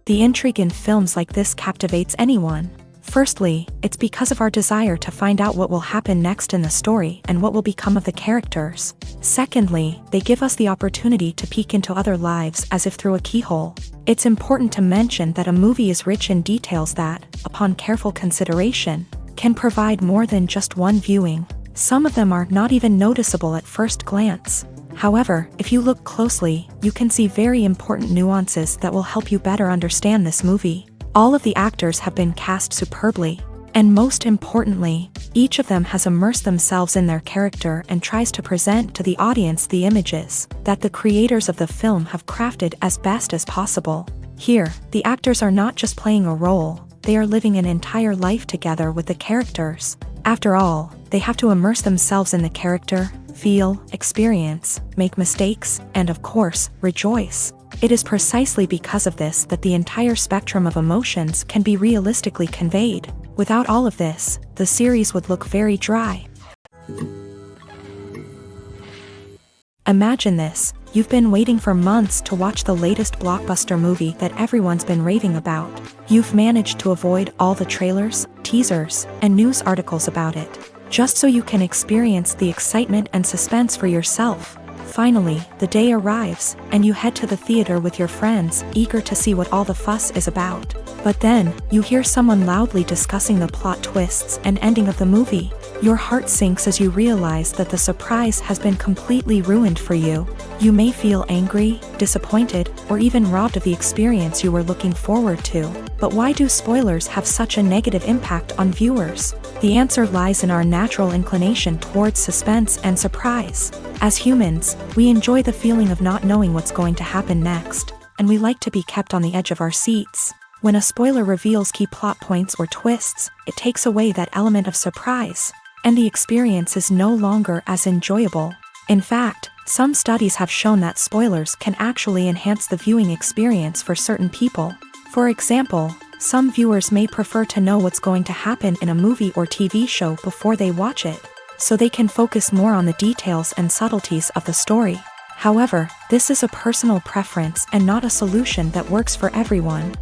The intrigue in films like this captivates anyone. Firstly, it's because of our desire to find out what will happen next in the story and what will become of the characters. Secondly, they give us the opportunity to peek into other lives as if through a keyhole. It's important to mention that a movie is rich in details that, upon careful consideration, can provide more than just one viewing. Some of them are not even noticeable at first glance. However, if you look closely, you can see very important nuances that will help you better understand this movie. All of the actors have been cast superbly. And most importantly, each of them has immersed themselves in their character and tries to present to the audience the images that the creators of the film have crafted as best as possible. Here, the actors are not just playing a role, they are living an entire life together with the characters. After all, they have to immerse themselves in the character, feel, experience, make mistakes, and of course, rejoice. It is precisely because of this that the entire spectrum of emotions can be realistically conveyed. Without all of this, the series would look very dry. Imagine this, you've been waiting for months to watch the latest blockbuster movie that everyone's been raving about. You've managed to avoid all the trailers, teasers, and news articles about it, just so you can experience the excitement and suspense for yourself. Finally, the day arrives, and you head to the theater with your friends, eager to see what all the fuss is about. But then, you hear someone loudly discussing the plot twists and ending of the movie. Your heart sinks as you realize that the surprise has been completely ruined for you. You may feel angry, disappointed, or even robbed of the experience you were looking forward to. But why do spoilers have such a negative impact on viewers? The answer lies in our natural inclination towards suspense and surprise. As humans, we enjoy the feeling of not knowing what's going to happen next, and we like to be kept on the edge of our seats. When a spoiler reveals key plot points or twists, it takes away that element of surprise, and the experience is no longer as enjoyable. In fact, some studies have shown that spoilers can actually enhance the viewing experience for certain people. For example, some viewers may prefer to know what's going to happen in a movie or TV show before they watch it, so they can focus more on the details and subtleties of the story. However, this is a personal preference and not a solution that works for everyone.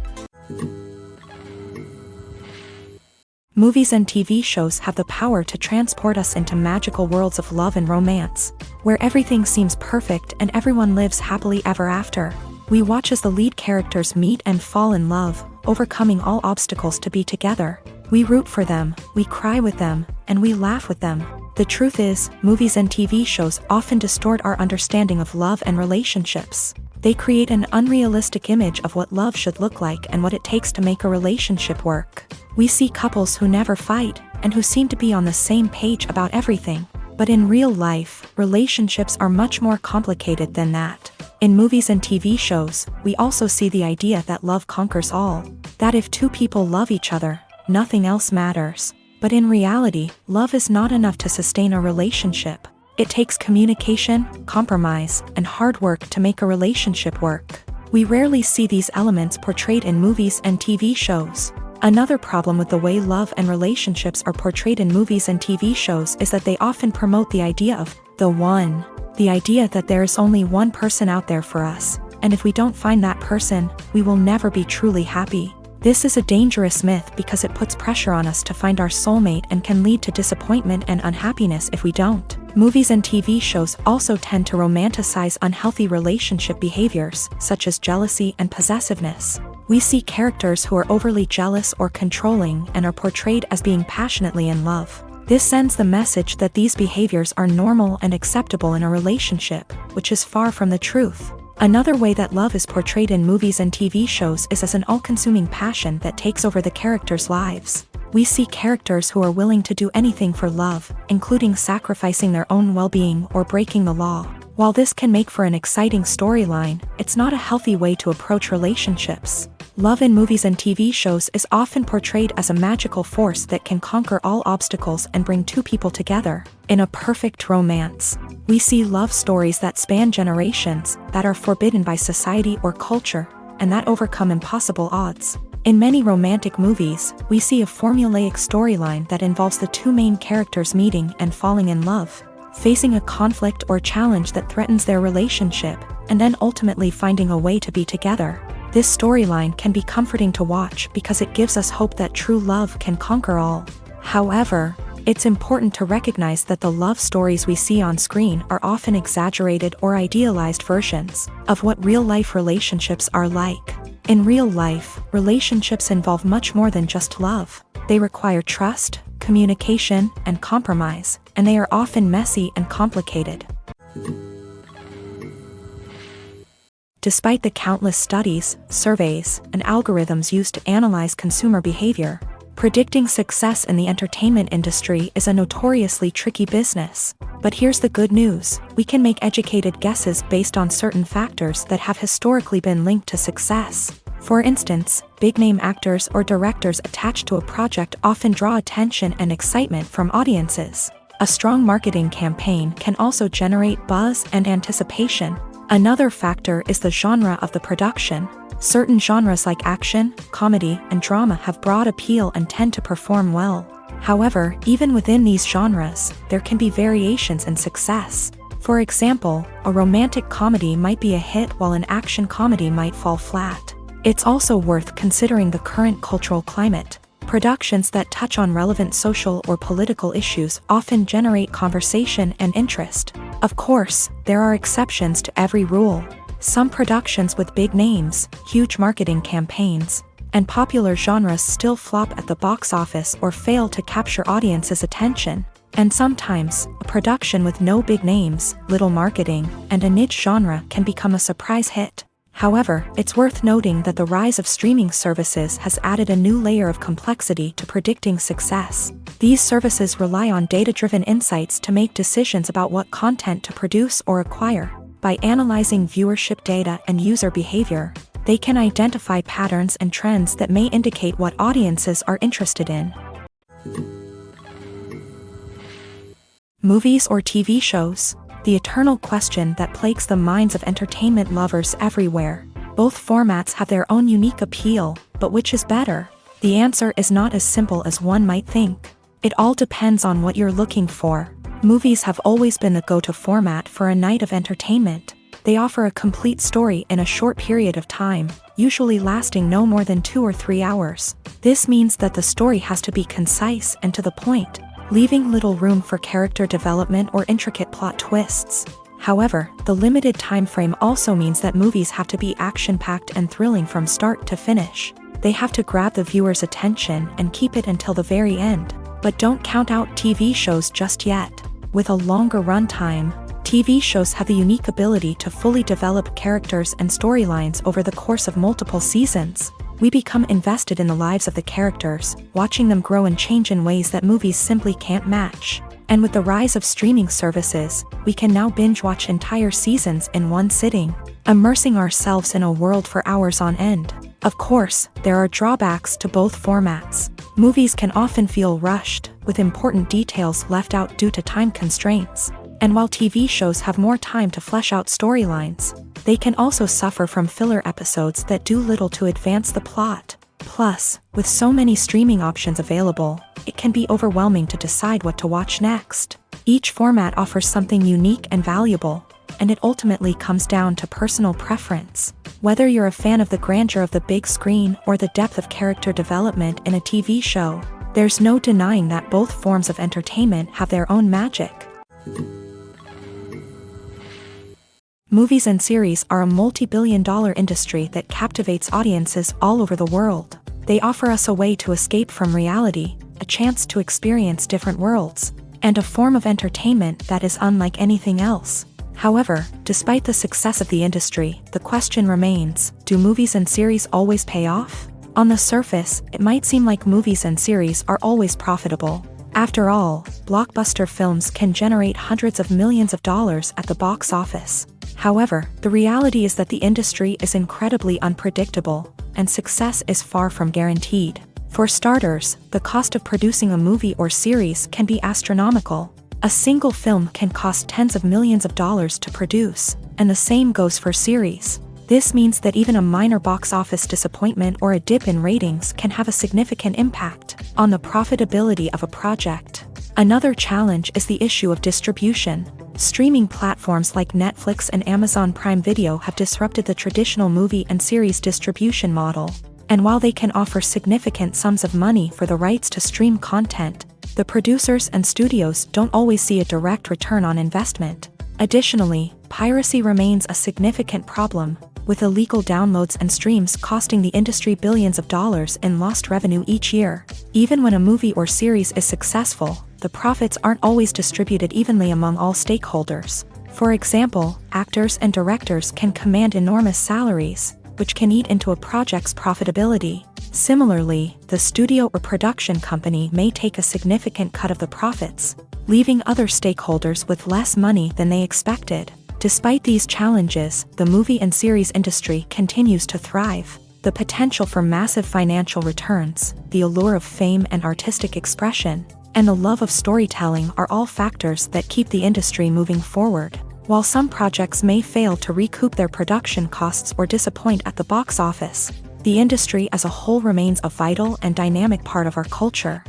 Movies and TV shows have the power to transport us into magical worlds of love and romance, where everything seems perfect and everyone lives happily ever after. We watch as the lead characters meet and fall in love, overcoming all obstacles to be together. We root for them, we cry with them, and we laugh with them. The truth is, movies and TV shows often distort our understanding of love and relationships. They create an unrealistic image of what love should look like and what it takes to make a relationship work. We see couples who never fight, and who seem to be on the same page about everything. But in real life, relationships are much more complicated than that. In movies and TV shows, we also see the idea that love conquers all. That if two people love each other, nothing else matters. But in reality, love is not enough to sustain a relationship. It takes communication, compromise, and hard work to make a relationship work. We rarely see these elements portrayed in movies and TV shows. Another problem with the way love and relationships are portrayed in movies and TV shows is that they often promote the idea of the one. The idea that there is only one person out there for us, and if we don't find that person, we will never be truly happy. This is a dangerous myth because it puts pressure on us to find our soulmate and can lead to disappointment and unhappiness if we don't. Movies and TV shows also tend to romanticize unhealthy relationship behaviors, such as jealousy and possessiveness. We see characters who are overly jealous or controlling and are portrayed as being passionately in love. This sends the message that these behaviors are normal and acceptable in a relationship, which is far from the truth. Another way that love is portrayed in movies and TV shows is as an all-consuming passion that takes over the characters' lives. We see characters who are willing to do anything for love, including sacrificing their own well-being or breaking the law. While this can make for an exciting storyline, it's not a healthy way to approach relationships. Love in movies and TV shows is often portrayed as a magical force that can conquer all obstacles and bring two people together. In a perfect romance, we see love stories that span generations, that are forbidden by society or culture, and that overcome impossible odds. In many romantic movies, we see a formulaic storyline that involves the two main characters meeting and falling in love, facing a conflict or challenge that threatens their relationship, and then ultimately finding a way to be together. This storyline can be comforting to watch because it gives us hope that true love can conquer all. However, it's important to recognize that the love stories we see on screen are often exaggerated or idealized versions of what real-life relationships are like. In real life, relationships involve much more than just love. They require trust, communication, and compromise, and they are often messy and complicated. Despite the countless studies, surveys, and algorithms used to analyze consumer behavior, predicting success in the entertainment industry is a notoriously tricky business. But here's the good news: we can make educated guesses based on certain factors that have historically been linked to success. For instance, big-name actors or directors attached to a project often draw attention and excitement from audiences. A strong marketing campaign can also generate buzz and anticipation. Another factor is the genre of the production. Certain genres like action, comedy, and drama have broad appeal and tend to perform well. However, even within these genres, there can be variations in success. For example, a romantic comedy might be a hit while an action comedy might fall flat. It's also worth considering the current cultural climate. Productions that touch on relevant social or political issues often generate conversation and interest. Of course, there are exceptions to every rule. Some productions with big names, huge marketing campaigns, and popular genres still flop at the box office or fail to capture audiences' attention. And sometimes, a production with no big names, little marketing, and a niche genre can become a surprise hit. However, it's worth noting that the rise of streaming services has added a new layer of complexity to predicting success. These services rely on data-driven insights to make decisions about what content to produce or acquire. By analyzing viewership data and user behavior, they can identify patterns and trends that may indicate what audiences are interested in. Movies or TV shows? The eternal question that plagues the minds of entertainment lovers everywhere. Both formats have their own unique appeal, but which is better? The answer is not as simple as one might think. It all depends on what you're looking for. Movies have always been the go-to format for a night of entertainment. They offer a complete story in a short period of time, usually lasting no more than 2 or 3 hours. This means that the story has to be concise and to the point, leaving little room for character development or intricate plot twists. However, the limited time frame also means that movies have to be action-packed and thrilling from start to finish. They have to grab the viewer's attention and keep it until the very end. But don't count out TV shows just yet. With a longer runtime, TV shows have the unique ability to fully develop characters and storylines over the course of multiple seasons. We become invested in the lives of the characters, watching them grow and change in ways that movies simply can't match. And with the rise of streaming services, we can now binge-watch entire seasons in one sitting, immersing ourselves in a world for hours on end. Of course, there are drawbacks to both formats. Movies can often feel rushed, with important details left out due to time constraints. And while TV shows have more time to flesh out storylines, they can also suffer from filler episodes that do little to advance the plot. Plus, with so many streaming options available, it can be overwhelming to decide what to watch next. Each format offers something unique and valuable, and it ultimately comes down to personal preference. Whether you're a fan of the grandeur of the big screen or the depth of character development in a TV show, there's no denying that both forms of entertainment have their own magic. Movies and series are a multi-billion-dollar industry that captivates audiences all over the world. They offer us a way to escape from reality, a chance to experience different worlds, and a form of entertainment that is unlike anything else. However, despite the success of the industry, the question remains, do movies and series always pay off? On the surface, it might seem like movies and series are always profitable. After all, blockbuster films can generate hundreds of millions of dollars at the box office. However, the reality is that the industry is incredibly unpredictable, and success is far from guaranteed. For starters, the cost of producing a movie or series can be astronomical. A single film can cost tens of millions of dollars to produce, and the same goes for series. This means that even a minor box office disappointment or a dip in ratings can have a significant impact on the profitability of a project. Another challenge is the issue of distribution. Streaming platforms like Netflix and Amazon Prime Video have disrupted the traditional movie and series distribution model. And while they can offer significant sums of money for the rights to stream content, the producers and studios don't always see a direct return on investment. Additionally, piracy remains a significant problem, with illegal downloads and streams costing the industry billions of dollars in lost revenue each year. Even when a movie or series is successful, the profits aren't always distributed evenly among all stakeholders. For example, actors and directors can command enormous salaries, which can eat into a project's profitability. Similarly, the studio or production company may take a significant cut of the profits, leaving other stakeholders with less money than they expected. Despite these challenges, the movie and series industry continues to thrive. The potential for massive financial returns, the allure of fame and artistic expression, and the love of storytelling are all factors that keep the industry moving forward. While some projects may fail to recoup their production costs or disappoint at the box office, the industry as a whole remains a vital and dynamic part of our culture.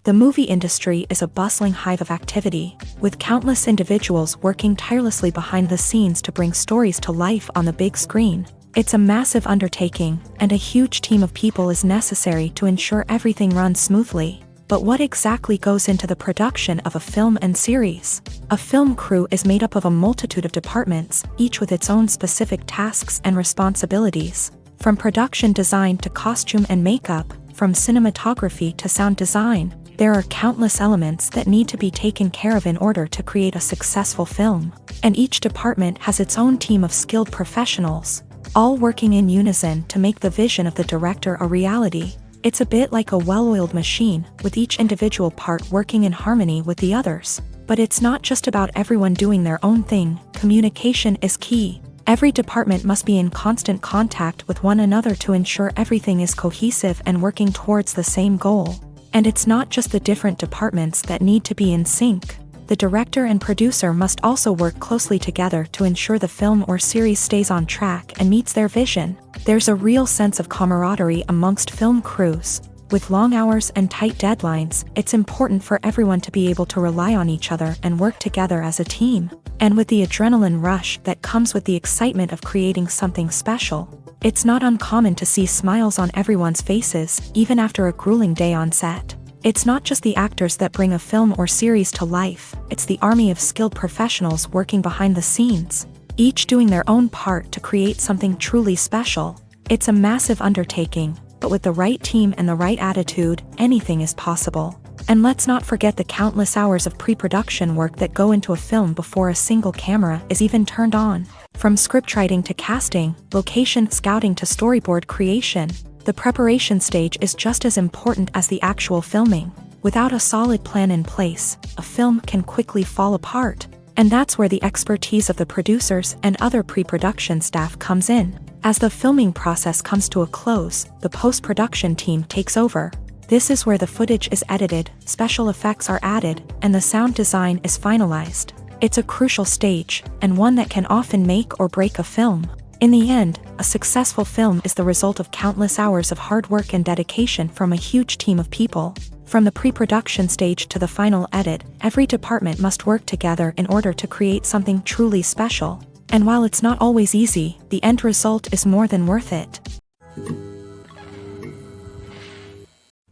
The movie industry is a bustling hive of activity, with countless individuals working tirelessly behind the scenes to bring stories to life on the big screen. It's a massive undertaking, and a huge team of people is necessary to ensure everything runs smoothly. But what exactly goes into the production of a film and series? A film crew is made up of a multitude of departments, each with its own specific tasks and responsibilities. From production design to costume and makeup, from cinematography to sound design, there are countless elements that need to be taken care of in order to create a successful film. And each department has its own team of skilled professionals, all working in unison to make the vision of the director a reality. It's a bit like a well-oiled machine, with each individual part working in harmony with the others. But it's not just about everyone doing their own thing. Communication is key. Every department must be in constant contact with one another to ensure everything is cohesive and working towards the same goal. And it's not just the different departments that need to be in sync. The director and producer must also work closely together to ensure the film or series stays on track and meets their vision. There's a real sense of camaraderie amongst film crews. With long hours and tight deadlines, it's important for everyone to be able to rely on each other and work together as a team. And with the adrenaline rush that comes with the excitement of creating something special, it's not uncommon to see smiles on everyone's faces, even after a grueling day on set. It's not just the actors that bring a film or series to life, it's the army of skilled professionals working behind the scenes, each doing their own part to create something truly special. It's a massive undertaking, but with the right team and the right attitude, anything is possible. And let's not forget the countless hours of pre-production work that go into a film before a single camera is even turned on. From scriptwriting to casting, location scouting to storyboard creation, the preparation stage is just as important as the actual filming. Without a solid plan in place, a film can quickly fall apart. And that's where the expertise of the producers and other pre-production staff comes in. As the filming process comes to a close, the post-production team takes over. This is where the footage is edited, special effects are added, and the sound design is finalized. It's a crucial stage, and one that can often make or break a film. In the end, a successful film is the result of countless hours of hard work and dedication from a huge team of people. From the pre-production stage to the final edit, every department must work together in order to create something truly special. And while it's not always easy, the end result is more than worth it.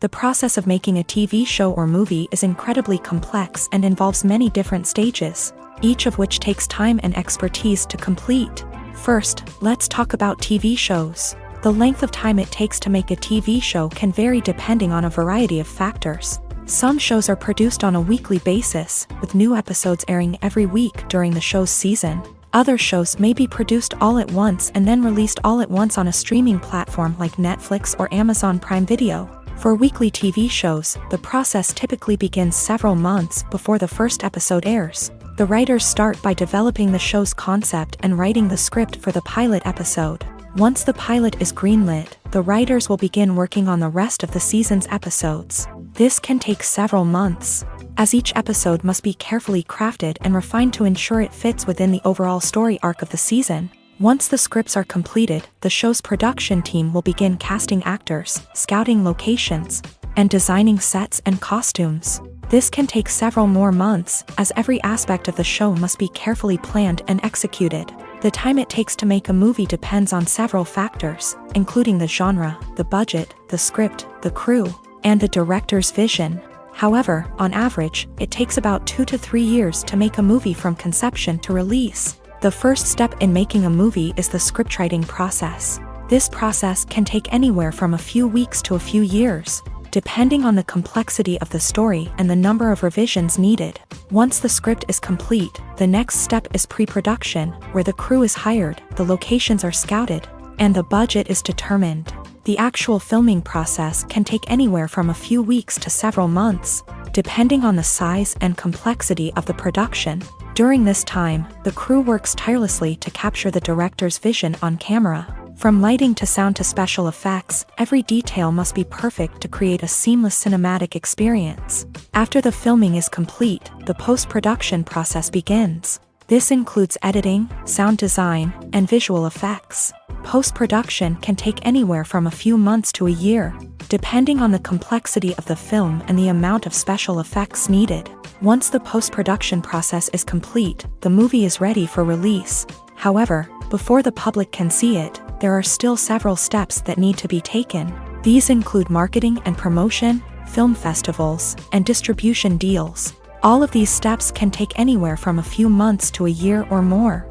The process of making a TV show or movie is incredibly complex and involves many different stages, each of which takes time and expertise to complete. First, let's talk about TV shows. The length of time it takes to make a TV show can vary depending on a variety of factors. Some shows are produced on a weekly basis, with new episodes airing every week during the show's season. Other shows may be produced all at once and then released all at once on a streaming platform like Netflix or Amazon Prime Video. For weekly TV shows, the process typically begins several months before the first episode airs. The writers start by developing the show's concept and writing the script for the pilot episode. Once the pilot is greenlit, the writers will begin working on the rest of the season's episodes. This can take several months, as each episode must be carefully crafted and refined to ensure it fits within the overall story arc of the season. Once the scripts are completed, the show's production team will begin casting actors, scouting locations, and designing sets and costumes. This can take several more months, as every aspect of the show must be carefully planned and executed. The time it takes to make a movie depends on several factors, including the genre, the budget, the script, the crew, and the director's vision. However, on average, it takes about 2 to 3 years to make a movie from conception to release. The first step in making a movie is the scriptwriting process. This process can take anywhere from a few weeks to a few years, depending on the complexity of the story and the number of revisions needed. Once the script is complete, the next step is pre-production, where the crew is hired, the locations are scouted, and the budget is determined. The actual filming process can take anywhere from a few weeks to several months, depending on the size and complexity of the production. During this time, the crew works tirelessly to capture the director's vision on camera. From lighting to sound to special effects, every detail must be perfect to create a seamless cinematic experience. After the filming is complete, the post-production process begins. This includes editing, sound design, and visual effects. Post-production can take anywhere from a few months to a year, depending on the complexity of the film and the amount of special effects needed. Once the post-production process is complete, the movie is ready for release. However, before the public can see it, there are still several steps that need to be taken. These include marketing and promotion, film festivals, and distribution deals. All of these steps can take anywhere from a few months to a year or more.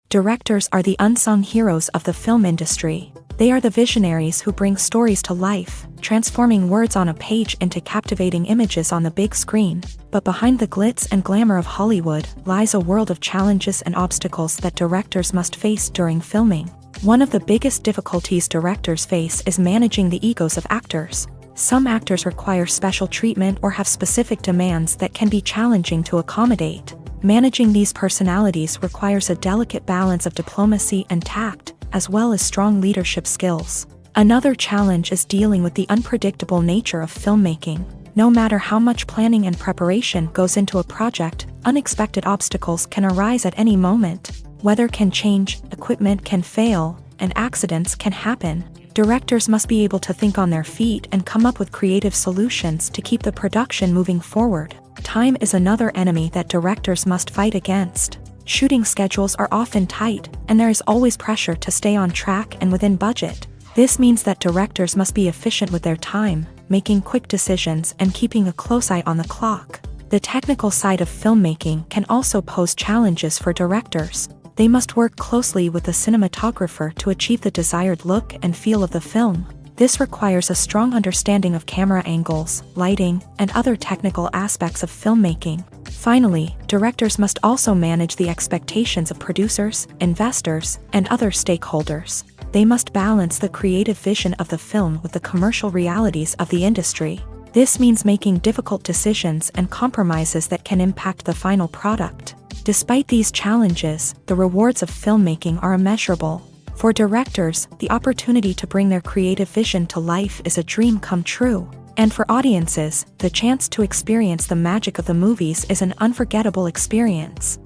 Directors are the unsung heroes of the film industry. They are the visionaries who bring stories to life, transforming words on a page into captivating images on the big screen. But behind the glitz and glamour of Hollywood lies a world of challenges and obstacles that directors must face during filming. One of the biggest difficulties directors face is managing the egos of actors. Some actors require special treatment or have specific demands that can be challenging to accommodate. Managing these personalities requires a delicate balance of diplomacy and tact, as well as strong leadership skills. Another challenge is dealing with the unpredictable nature of filmmaking. No matter how much planning and preparation goes into a project, unexpected obstacles can arise at any moment. Weather can change, equipment can fail, and accidents can happen. Directors must be able to think on their feet and come up with creative solutions to keep the production moving forward. Time is another enemy that directors must fight against. Shooting schedules are often tight, and there is always pressure to stay on track and within budget. This means that directors must be efficient with their time, making quick decisions and keeping a close eye on the clock. The technical side of filmmaking can also pose challenges for directors. They must work closely with the cinematographer to achieve the desired look and feel of the film. This requires a strong understanding of camera angles, lighting, and other technical aspects of filmmaking. Finally, directors must also manage the expectations of producers, investors, and other stakeholders. They must balance the creative vision of the film with the commercial realities of the industry. This means making difficult decisions and compromises that can impact the final product. Despite these challenges, the rewards of filmmaking are immeasurable. For directors, the opportunity to bring their creative vision to life is a dream come true. And for audiences, the chance to experience the magic of the movies is an unforgettable experience.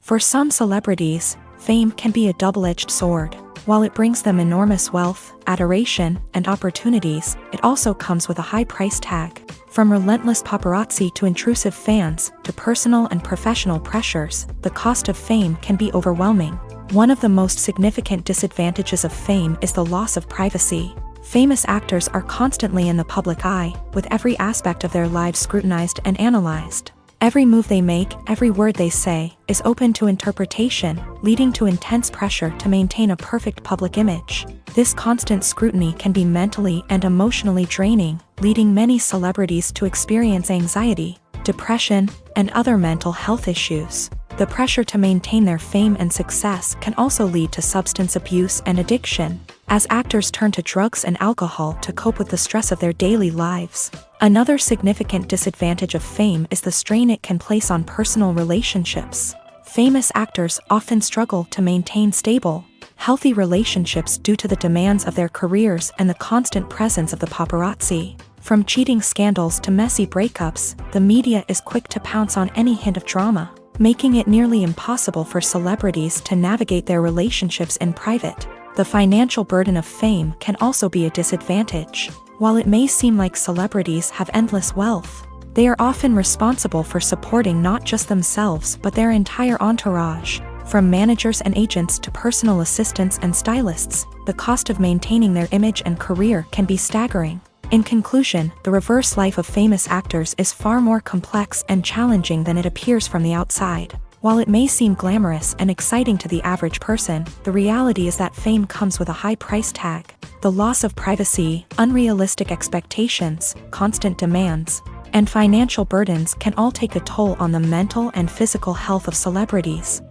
For some celebrities, fame can be a double-edged sword. While it brings them enormous wealth, adoration, and opportunities, it also comes with a high price tag. From relentless paparazzi to intrusive fans, to personal and professional pressures, the cost of fame can be overwhelming. One of the most significant disadvantages of fame is the loss of privacy. Famous actors are constantly in the public eye, with every aspect of their lives scrutinized and analyzed. Every move they make, every word they say, is open to interpretation, leading to intense pressure to maintain a perfect public image. This constant scrutiny can be mentally and emotionally draining, leading many celebrities to experience anxiety, depression, and other mental health issues. The pressure to maintain their fame and success can also lead to substance abuse and addiction, as actors turn to drugs and alcohol to cope with the stress of their daily lives. Another significant disadvantage of fame is the strain it can place on personal relationships. Famous actors often struggle to maintain stable, healthy relationships due to the demands of their careers and the constant presence of the paparazzi. From cheating scandals to messy breakups, the media is quick to pounce on any hint of drama, making it nearly impossible for celebrities to navigate their relationships in private. The financial burden of fame can also be a disadvantage. While it may seem like celebrities have endless wealth, they are often responsible for supporting not just themselves but their entire entourage. From managers and agents to personal assistants and stylists, the cost of maintaining their image and career can be staggering. In conclusion, the reverse life of famous actors is far more complex and challenging than it appears from the outside. While it may seem glamorous and exciting to the average person, the reality is that fame comes with a high price tag. The loss of privacy, unrealistic expectations, constant demands, and financial burdens can all take a toll on the mental and physical health of celebrities.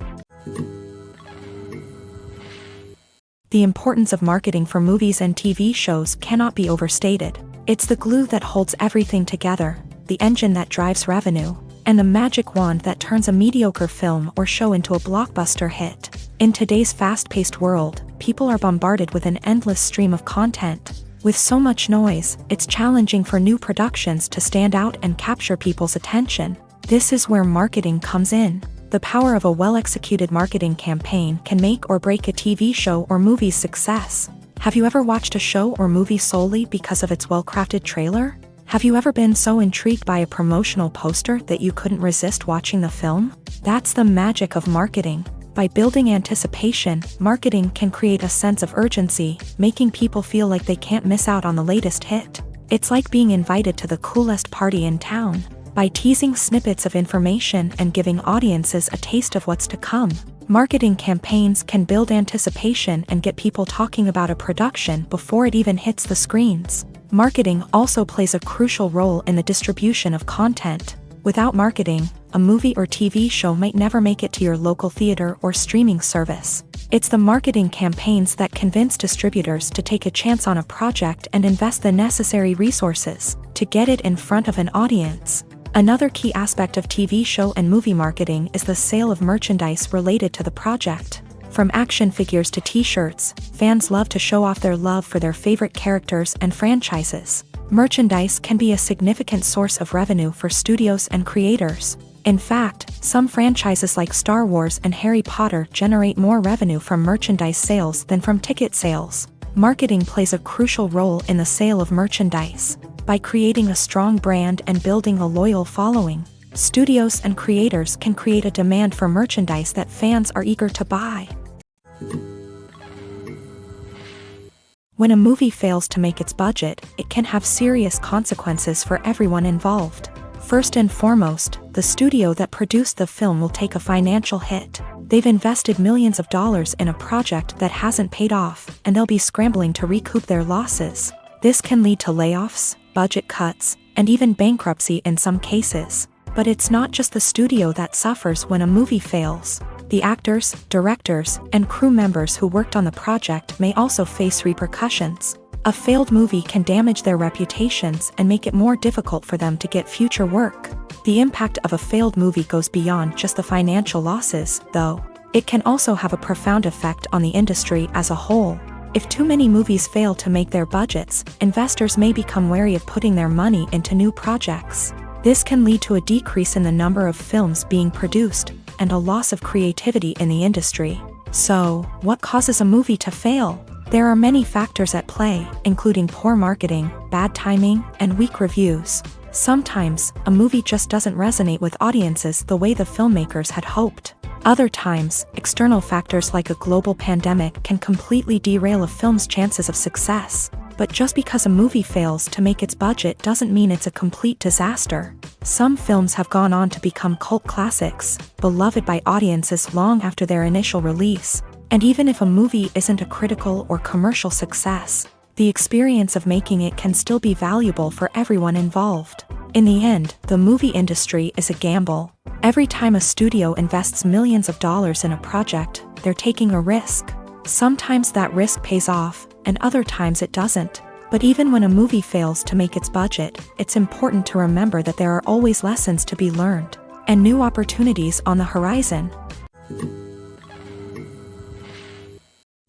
The importance of marketing for movies and TV shows cannot be overstated. It's the glue that holds everything together, the engine that drives revenue, and the magic wand that turns a mediocre film or show into a blockbuster hit. In today's fast-paced world, people are bombarded with an endless stream of content. With so much noise, it's challenging for new productions to stand out and capture people's attention. This is where marketing comes in. The power of a well-executed marketing campaign can make or break a TV show or movie's success. Have you ever watched a show or movie solely because of its well-crafted trailer? Have you ever been so intrigued by a promotional poster that you couldn't resist watching the film? That's the magic of marketing. By building anticipation, marketing can create a sense of urgency, making people feel like they can't miss out on the latest hit. It's like being invited to the coolest party in town. By teasing snippets of information and giving audiences a taste of what's to come, marketing campaigns can build anticipation and get people talking about a production before it even hits the screens. Marketing also plays a crucial role in the distribution of content. Without marketing, a movie or TV show might never make it to your local theater or streaming service. It's the marketing campaigns that convince distributors to take a chance on a project and invest the necessary resources to get it in front of an audience. Another key aspect of TV show and movie marketing is the sale of merchandise related to the project. From action figures to t-shirts, fans love to show off their love for their favorite characters and franchises. Merchandise can be a significant source of revenue for studios and creators. In fact, some franchises like Star Wars and Harry Potter generate more revenue from merchandise sales than from ticket sales. Marketing plays a crucial role in the sale of merchandise. By creating a strong brand and building a loyal following, studios and creators can create a demand for merchandise that fans are eager to buy. When a movie fails to make its budget, it can have serious consequences for everyone involved. First and foremost, the studio that produced the film will take a financial hit. They've invested millions of dollars in a project that hasn't paid off, and they'll be scrambling to recoup their losses. This can lead to layoffs, budget cuts, and even bankruptcy in some cases. But it's not just the studio that suffers when a movie fails. The actors, directors, and crew members who worked on the project may also face repercussions. A failed movie can damage their reputations and make it more difficult for them to get future work. The impact of a failed movie goes beyond just the financial losses, though. It can also have a profound effect on the industry as a whole. If too many movies fail to make their budgets, investors may become wary of putting their money into new projects. This can lead to a decrease in the number of films being produced, and a loss of creativity in the industry. So, what causes a movie to fail? There are many factors at play, including poor marketing, bad timing, and weak reviews. Sometimes, a movie just doesn't resonate with audiences the way the filmmakers had hoped. Other times, external factors like a global pandemic can completely derail a film's chances of success. But just because a movie fails to make its budget doesn't mean it's a complete disaster. Some films have gone on to become cult classics, beloved by audiences long after their initial release. And even if a movie isn't a critical or commercial success, the experience of making it can still be valuable for everyone involved. In the end, the movie industry is a gamble. Every time a studio invests millions of dollars in a project, they're taking a risk. Sometimes that risk pays off, and other times it doesn't. But even when a movie fails to make its budget, it's important to remember that there are always lessons to be learned, and new opportunities on the horizon.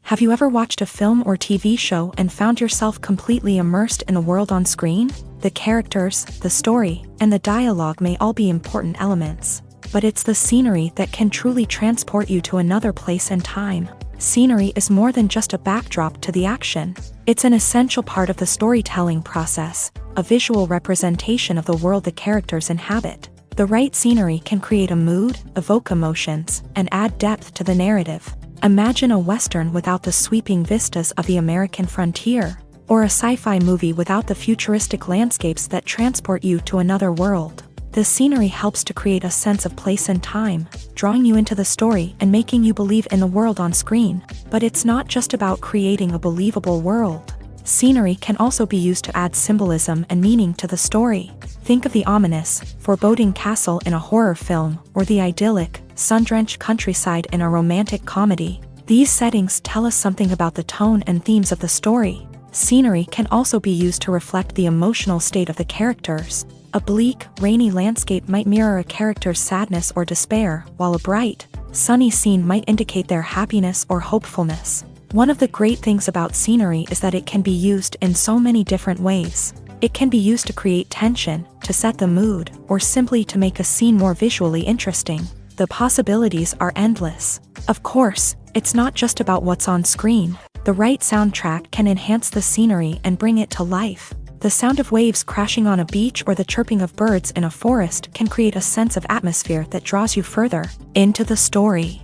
Have you ever watched a film or TV show and found yourself completely immersed in the world on screen? The characters, the story, and the dialogue may all be important elements, but it's the scenery that can truly transport you to another place and time. Scenery is more than just a backdrop to the action. It's an essential part of the storytelling process, a visual representation of the world the characters inhabit. The right scenery can create a mood, evoke emotions, and add depth to the narrative. Imagine a Western without the sweeping vistas of the American frontier, or a sci-fi movie without the futuristic landscapes that transport you to another world. The scenery helps to create a sense of place and time, drawing you into the story and making you believe in the world on screen. But it's not just about creating a believable world. Scenery can also be used to add symbolism and meaning to the story. Think of the ominous, foreboding castle in a horror film, or the idyllic, sun-drenched countryside in a romantic comedy. These settings tell us something about the tone and themes of the story. Scenery can also be used to reflect the emotional state of the characters. A bleak, rainy landscape might mirror a character's sadness or despair, while a bright, sunny scene might indicate their happiness or hopefulness. One of the great things about scenery is that it can be used in so many different ways. It can be used to create tension, to set the mood, or simply to make a scene more visually interesting. The possibilities are endless. Of course, it's not just about what's on screen. The right soundtrack can enhance the scenery and bring it to life. The sound of waves crashing on a beach or the chirping of birds in a forest can create a sense of atmosphere that draws you further into the story.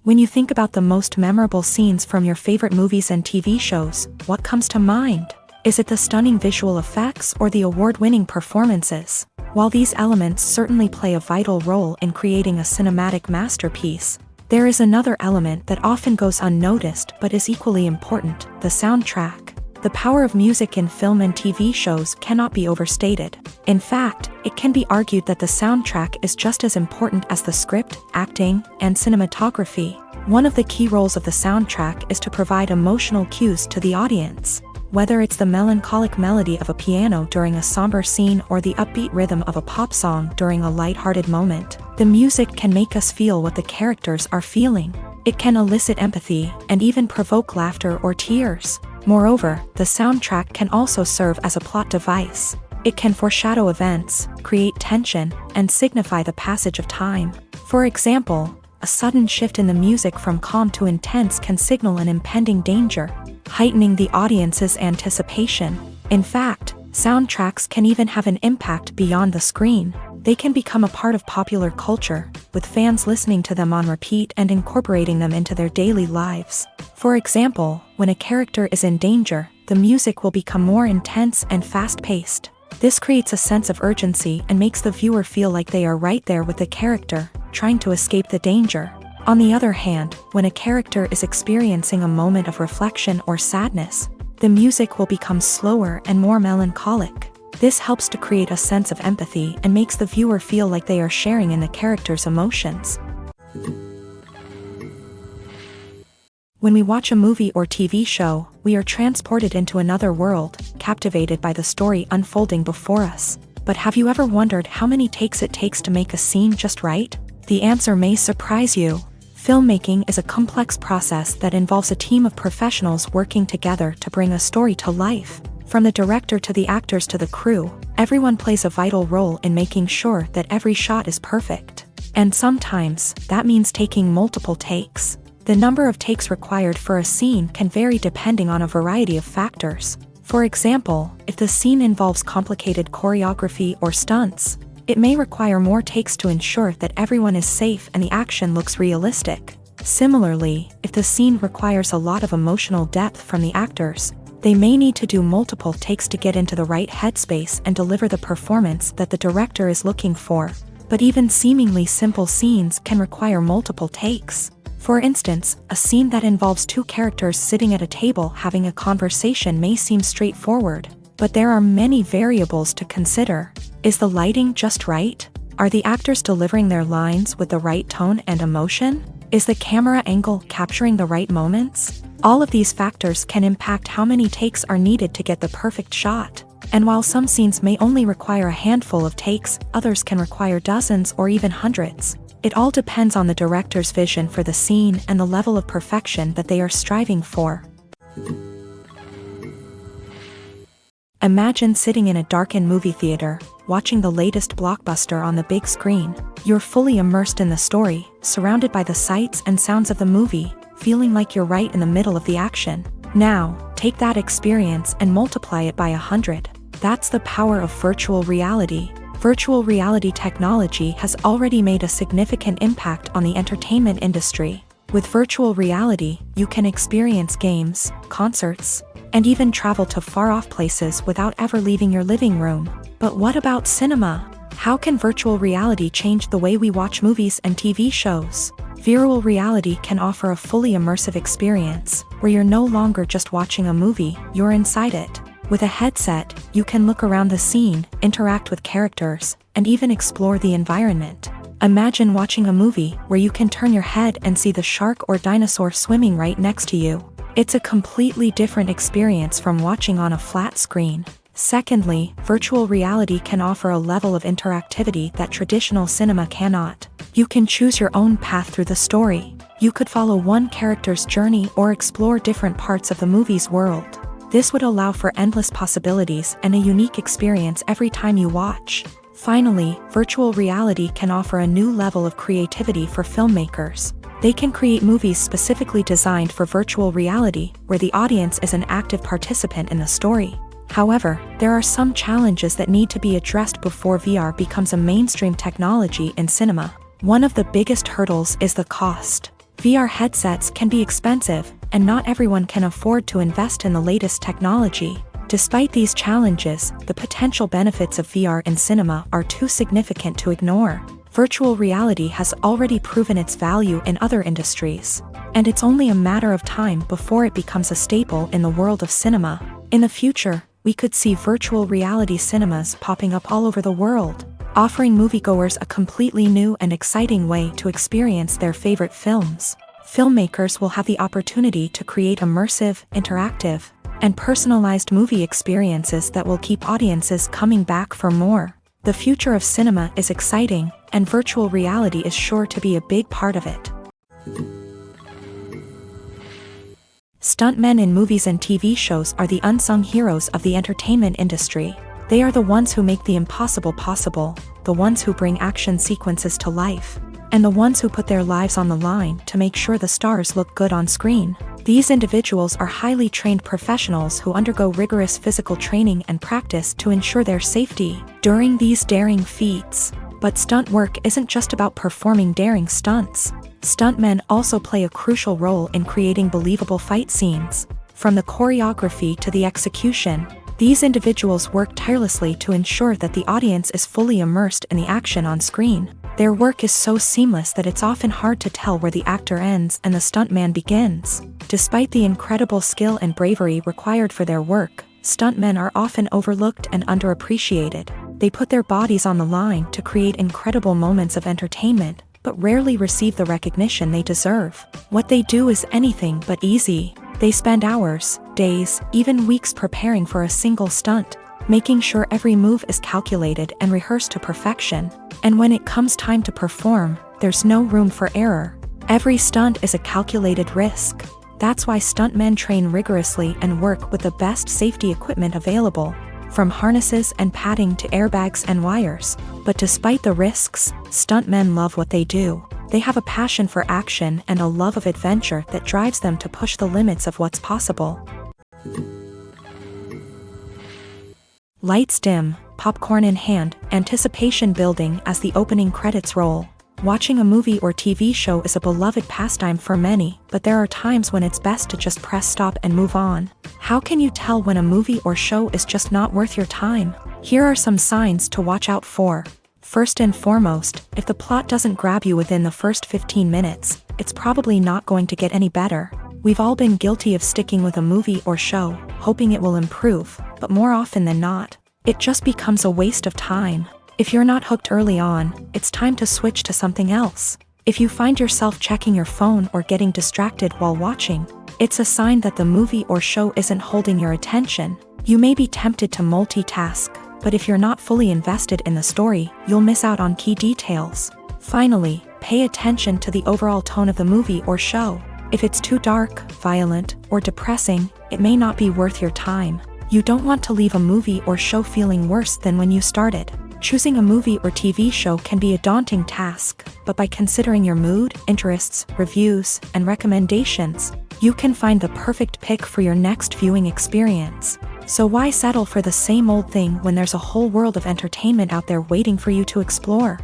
When you think about the most memorable scenes from your favorite movies and TV shows, what comes to mind? Is it the stunning visual effects or the award-winning performances? While these elements certainly play a vital role in creating a cinematic masterpiece, there is another element that often goes unnoticed but is equally important: the soundtrack. The power of music in film and TV shows cannot be overstated. In fact, it can be argued that the soundtrack is just as important as the script, acting, and cinematography. One of the key roles of the soundtrack is to provide emotional cues to the audience. Whether it's the melancholic melody of a piano during a somber scene or the upbeat rhythm of a pop song during a lighthearted moment, the music can make us feel what the characters are feeling. It can elicit empathy and even provoke laughter or tears. Moreover, the soundtrack can also serve as a plot device. It can foreshadow events, create tension, and signify the passage of time. For example, a sudden shift in the music from calm to intense can signal an impending danger, heightening the audience's anticipation. In fact, soundtracks can even have an impact beyond the screen. They can become a part of popular culture, with fans listening to them on repeat and incorporating them into their daily lives. For example, when a character is in danger, the music will become more intense and fast-paced. This creates a sense of urgency and makes the viewer feel like they are right there with the character, trying to escape the danger. On the other hand, when a character is experiencing a moment of reflection or sadness, the music will become slower and more melancholic. This helps to create a sense of empathy and makes the viewer feel like they are sharing in the character's emotions. When we watch a movie or TV show, we are transported into another world, captivated by the story unfolding before us. But have you ever wondered how many takes it takes to make a scene just right? The answer may surprise you. Filmmaking is a complex process that involves a team of professionals working together to bring a story to life. From the director to the actors to the crew, everyone plays a vital role in making sure that every shot is perfect. And sometimes, that means taking multiple takes. The number of takes required for a scene can vary depending on a variety of factors. For example, if the scene involves complicated choreography or stunts, it may require more takes to ensure that everyone is safe and the action looks realistic. Similarly, if the scene requires a lot of emotional depth from the actors, they may need to do multiple takes to get into the right headspace and deliver the performance that the director is looking for. But even seemingly simple scenes can require multiple takes. For instance, a scene that involves two characters sitting at a table having a conversation may seem straightforward, but there are many variables to consider. Is the lighting just right? Are the actors delivering their lines with the right tone and emotion? Is the camera angle capturing the right moments? All of these factors can impact how many takes are needed to get the perfect shot. And while some scenes may only require a handful of takes, others can require dozens or even hundreds. It all depends on the director's vision for the scene and the level of perfection that they are striving for. Imagine sitting in a darkened movie theater, watching the latest blockbuster on the big screen. You're fully immersed in the story, surrounded by the sights and sounds of the movie, feeling like you're right in the middle of the action. Now, take that experience and multiply it by 100. That's the power of virtual reality. Virtual reality technology has already made a significant impact on the entertainment industry. With virtual reality, you can experience games, concerts, and even travel to far-off places without ever leaving your living room. But what about cinema? How can virtual reality change the way we watch movies and TV shows? Virtual reality can offer a fully immersive experience, where you're no longer just watching a movie, you're inside it. With a headset, you can look around the scene, interact with characters, and even explore the environment. Imagine watching a movie where you can turn your head and see the shark or dinosaur swimming right next to you. It's a completely different experience from watching on a flat screen. Secondly, virtual reality can offer a level of interactivity that traditional cinema cannot. You can choose your own path through the story. You could follow one character's journey or explore different parts of the movie's world. This would allow for endless possibilities and a unique experience every time you watch. Finally, virtual reality can offer a new level of creativity for filmmakers. They can create movies specifically designed for virtual reality, where the audience is an active participant in the story. However, there are some challenges that need to be addressed before VR becomes a mainstream technology in cinema. One of the biggest hurdles is the cost. VR headsets can be expensive, and not everyone can afford to invest in the latest technology. Despite these challenges, the potential benefits of VR in cinema are too significant to ignore. Virtual reality has already proven its value in other industries, and it's only a matter of time before it becomes a staple in the world of cinema. In the future, we could see virtual reality cinemas popping up all over the world, offering moviegoers a completely new and exciting way to experience their favorite films. Filmmakers will have the opportunity to create immersive, interactive, and personalized movie experiences that will keep audiences coming back for more. The future of cinema is exciting, and virtual reality is sure to be a big part of it. Stuntmen in movies and TV shows are the unsung heroes of the entertainment industry. They are the ones who make the impossible possible, the ones who bring action sequences to life, and the ones who put their lives on the line to make sure the stars look good on screen. These individuals are highly trained professionals who undergo rigorous physical training and practice to ensure their safety during these daring feats. But stunt work isn't just about performing daring stunts. Stuntmen also play a crucial role in creating believable fight scenes. From the choreography to the execution, these individuals work tirelessly to ensure that the audience is fully immersed in the action on screen. Their work is so seamless that it's often hard to tell where the actor ends and the stuntman begins. Despite the incredible skill and bravery required for their work, stuntmen are often overlooked and underappreciated. They put their bodies on the line to create incredible moments of entertainment, but rarely receive the recognition they deserve. What they do is anything but easy. They spend hours, days, even weeks preparing for a single stunt, making sure every move is calculated and rehearsed to perfection. And when it comes time to perform, there's no room for error. Every stunt is a calculated risk. That's why stuntmen train rigorously and work with the best safety equipment available, from harnesses and padding to airbags and wires. But despite the risks, stuntmen love what they do. They have a passion for action and a love of adventure that drives them to push the limits of what's possible. Lights dim, popcorn in hand, anticipation building as the opening credits roll. Watching a movie or TV show is a beloved pastime for many, but there are times when it's best to just press stop and move on. How can you tell when a movie or show is just not worth your time? Here are some signs to watch out for. First and foremost, if the plot doesn't grab you within the first 15 minutes, it's probably not going to get any better. We've all been guilty of sticking with a movie or show, hoping it will improve, but more often than not, it just becomes a waste of time. If you're not hooked early on, it's time to switch to something else. If you find yourself checking your phone or getting distracted while watching, it's a sign that the movie or show isn't holding your attention. You may be tempted to multitask, but if you're not fully invested in the story, you'll miss out on key details. Finally, pay attention to the overall tone of the movie or show. If it's too dark, violent, or depressing, it may not be worth your time. You don't want to leave a movie or show feeling worse than when you started. Choosing a movie or TV show can be a daunting task, but by considering your mood, interests, reviews, and recommendations, you can find the perfect pick for your next viewing experience. So why settle for the same old thing when there's a whole world of entertainment out there waiting for you to explore?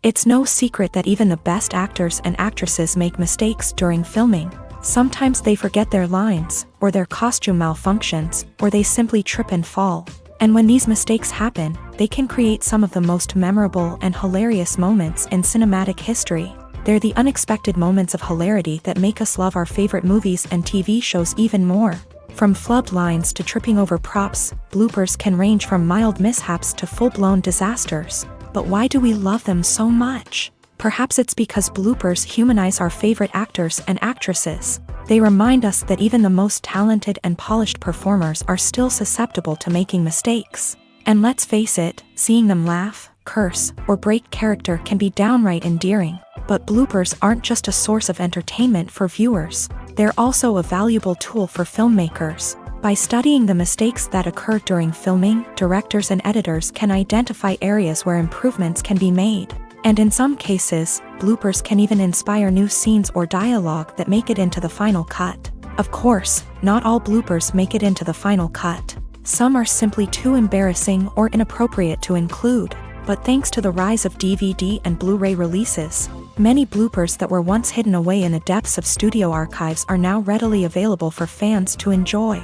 It's no secret that even the best actors and actresses make mistakes during filming. Sometimes they forget their lines, or their costume malfunctions, or they simply trip and fall. And when these mistakes happen, they can create some of the most memorable and hilarious moments in cinematic history. They're the unexpected moments of hilarity that make us love our favorite movies and TV shows even more. From flubbed lines to tripping over props, bloopers can range from mild mishaps to full-blown disasters. But why do we love them so much? Perhaps it's because bloopers humanize our favorite actors and actresses. They remind us that even the most talented and polished performers are still susceptible to making mistakes. And let's face it, seeing them laugh, curse, or break character can be downright endearing. But bloopers aren't just a source of entertainment for viewers. They're also a valuable tool for filmmakers. By studying the mistakes that occur during filming, directors and editors can identify areas where improvements can be made. And in some cases, bloopers can even inspire new scenes or dialogue that make it into the final cut. Of course, not all bloopers make it into the final cut. Some are simply too embarrassing or inappropriate to include. But thanks to the rise of DVD and Blu-ray releases, many bloopers that were once hidden away in the depths of studio archives are now readily available for fans to enjoy.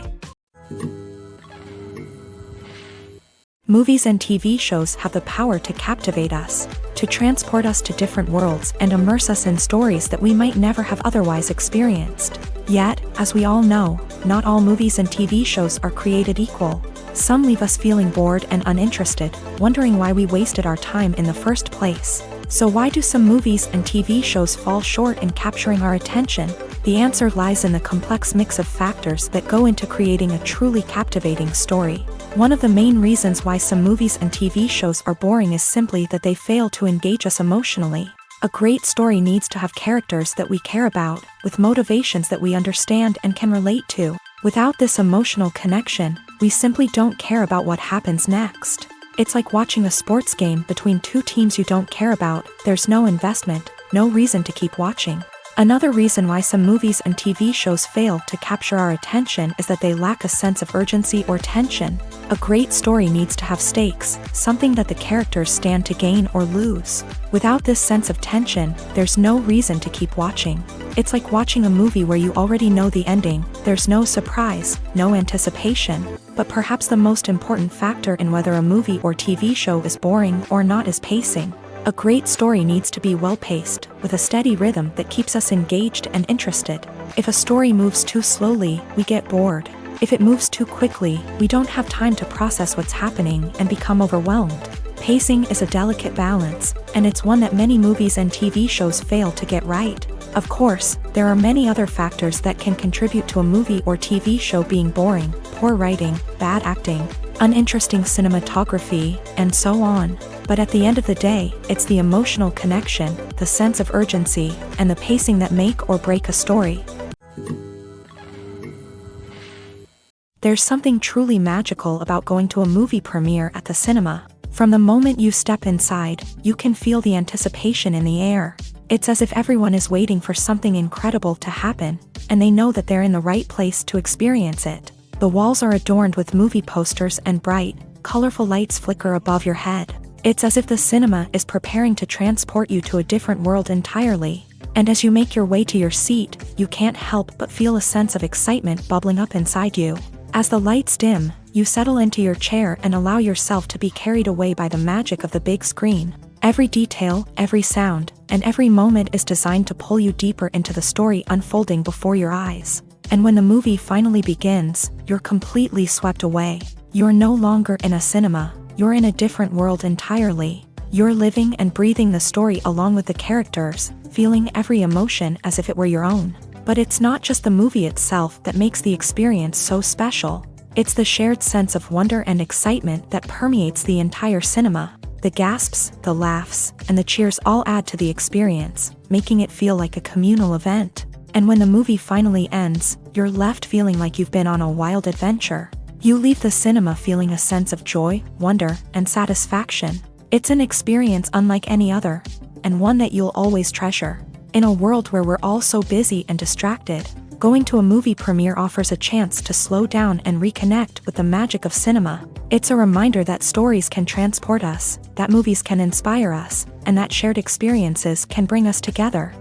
Movies and TV shows have the power to captivate us, to transport us to different worlds and immerse us in stories that we might never have otherwise experienced. Yet, as we all know, not all movies and TV shows are created equal. Some leave us feeling bored and uninterested, wondering why we wasted our time in the first place. So why do some movies and TV shows fall short in capturing our attention? The answer lies in the complex mix of factors that go into creating a truly captivating story. One of the main reasons why some movies and TV shows are boring is simply that they fail to engage us emotionally. A great story needs to have characters that we care about, with motivations that we understand and can relate to. Without this emotional connection, we simply don't care about what happens next. It's like watching a sports game between two teams you don't care about. There's no investment, no reason to keep watching. Another reason why some movies and TV shows fail to capture our attention is that they lack a sense of urgency or tension. A great story needs to have stakes, something that the characters stand to gain or lose. Without this sense of tension, there's no reason to keep watching. It's like watching a movie where you already know the ending. There's no surprise, no anticipation. But perhaps the most important factor in whether a movie or TV show is boring or not is pacing. A great story needs to be well-paced, with a steady rhythm that keeps us engaged and interested. If a story moves too slowly, we get bored. If it moves too quickly, we don't have time to process what's happening and become overwhelmed. Pacing is a delicate balance, and it's one that many movies and TV shows fail to get right. Of course, there are many other factors that can contribute to a movie or TV show being boring: poor writing, bad acting, uninteresting cinematography, and so on. But at the end of the day, it's the emotional connection, the sense of urgency, and the pacing that make or break a story. There's something truly magical about going to a movie premiere at the cinema. From the moment you step inside, you can feel the anticipation in the air. It's as if everyone is waiting for something incredible to happen, and they know that they're in the right place to experience it. The walls are adorned with movie posters and bright, colorful lights flicker above your head. It's as if the cinema is preparing to transport you to a different world entirely. And as you make your way to your seat, you can't help but feel a sense of excitement bubbling up inside you. As the lights dim, you settle into your chair and allow yourself to be carried away by the magic of the big screen. Every detail, every sound, and every moment is designed to pull you deeper into the story unfolding before your eyes. And when the movie finally begins, you're completely swept away. You're no longer in a cinema. You're in a different world entirely. You're living and breathing the story along with the characters, feeling every emotion as if it were your own. But it's not just the movie itself that makes the experience so special. It's the shared sense of wonder and excitement that permeates the entire cinema. The gasps, the laughs, and the cheers all add to the experience, making it feel like a communal event. And when the movie finally ends, you're left feeling like you've been on a wild adventure. You leave the cinema feeling a sense of joy, wonder, and satisfaction. It's an experience unlike any other, and one that you'll always treasure. In a world where we're all so busy and distracted, going to a movie premiere offers a chance to slow down and reconnect with the magic of cinema. It's a reminder that stories can transport us, that movies can inspire us, and that shared experiences can bring us together.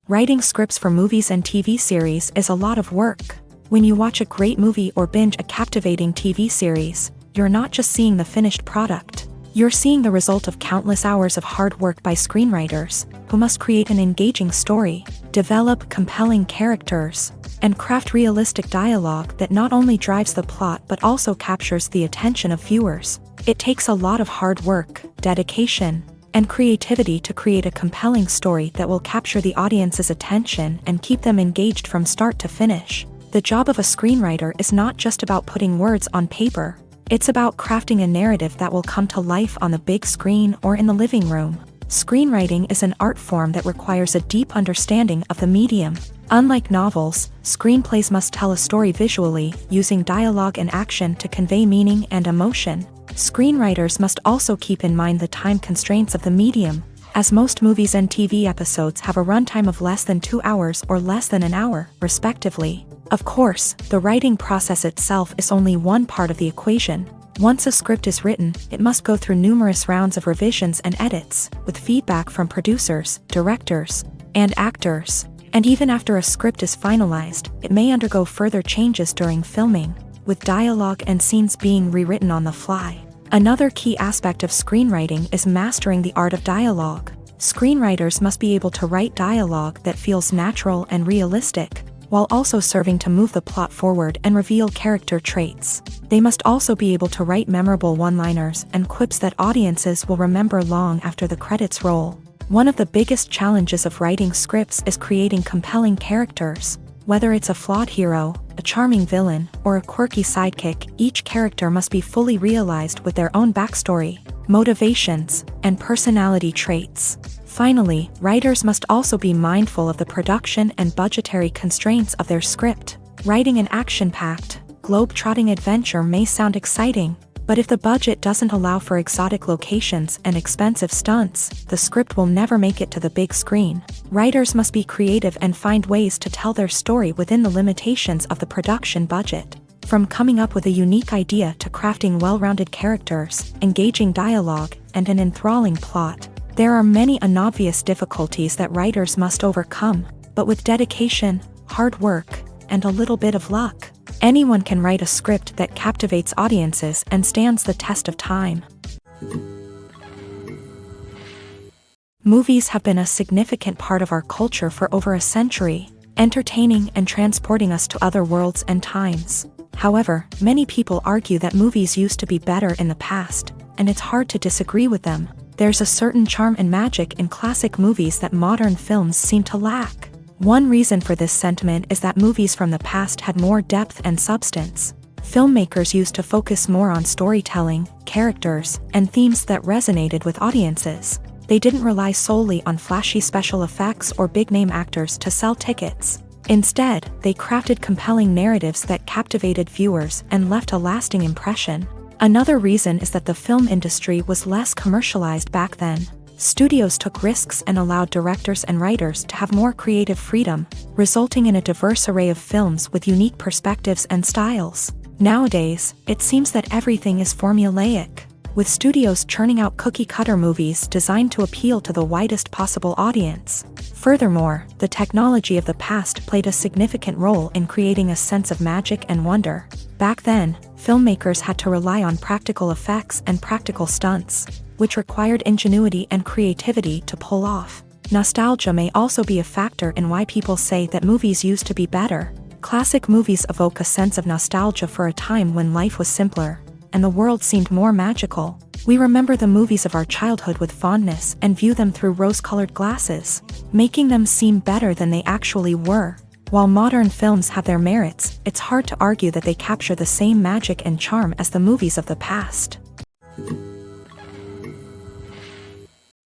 Writing scripts for movies and TV series is a lot of work. When you watch a great movie or binge a captivating TV series, you're not just seeing the finished product. You're seeing the result of countless hours of hard work by screenwriters, who must create an engaging story, develop compelling characters, and craft realistic dialogue that not only drives the plot but also captures the attention of viewers. It takes a lot of hard work, dedication, and creativity to create a compelling story that will capture the audience's attention and keep them engaged from start to finish. The job of a screenwriter is not just about putting words on paper. It's about crafting a narrative that will come to life on the big screen or in the living room. Screenwriting is an art form that requires a deep understanding of the medium. Unlike novels, screenplays must tell a story visually, using dialogue and action to convey meaning and emotion. Screenwriters must also keep in mind the time constraints of the medium, as most movies and TV episodes have a runtime of less than 2 hours or less than an hour, respectively. Of course, the writing process itself is only one part of the equation. Once a script is written, it must go through numerous rounds of revisions and edits, with feedback from producers, directors, and actors. And even after a script is finalized, it may undergo further changes during filming, with dialogue and scenes being rewritten on the fly. Another key aspect of screenwriting is mastering the art of dialogue. Screenwriters must be able to write dialogue that feels natural and realistic, while also serving to move the plot forward and reveal character traits. They must also be able to write memorable one-liners and quips that audiences will remember long after the credits roll. One of the biggest challenges of writing scripts is creating compelling characters. Whether it's a flawed hero, a charming villain, or a quirky sidekick, each character must be fully realized with their own backstory, motivations, and personality traits. Finally, writers must also be mindful of the production and budgetary constraints of their script. Writing an action-packed, globe-trotting adventure may sound exciting, but if the budget doesn't allow for exotic locations and expensive stunts, the script will never make it to the big screen. Writers must be creative and find ways to tell their story within the limitations of the production budget. From coming up with a unique idea to crafting well-rounded characters, engaging dialogue, and an enthralling plot, there are many unobvious difficulties that writers must overcome, but with dedication, hard work, and a little bit of luck, anyone can write a script that captivates audiences and stands the test of time. Movies have been a significant part of our culture for over a century, entertaining and transporting us to other worlds and times. However, many people argue that movies used to be better in the past, and it's hard to disagree with them. There's a certain charm and magic in classic movies that modern films seem to lack. One reason for this sentiment is that movies from the past had more depth and substance. Filmmakers used to focus more on storytelling, characters, and themes that resonated with audiences. They didn't rely solely on flashy special effects or big-name actors to sell tickets. Instead, they crafted compelling narratives that captivated viewers and left a lasting impression. Another reason is that the film industry was less commercialized back then. Studios took risks and allowed directors and writers to have more creative freedom, resulting in a diverse array of films with unique perspectives and styles. Nowadays, it seems that everything is formulaic, with studios churning out cookie-cutter movies designed to appeal to the widest possible audience. Furthermore, the technology of the past played a significant role in creating a sense of magic and wonder. Back then, filmmakers had to rely on practical effects and practical stunts, which required ingenuity and creativity to pull off. Nostalgia may also be a factor in why people say that movies used to be better. Classic movies evoke a sense of nostalgia for a time when life was simpler, and the world seemed more magical. We remember the movies of our childhood with fondness and view them through rose-colored glasses, making them seem better than they actually were. While modern films have their merits, it's hard to argue that they capture the same magic and charm as the movies of the past.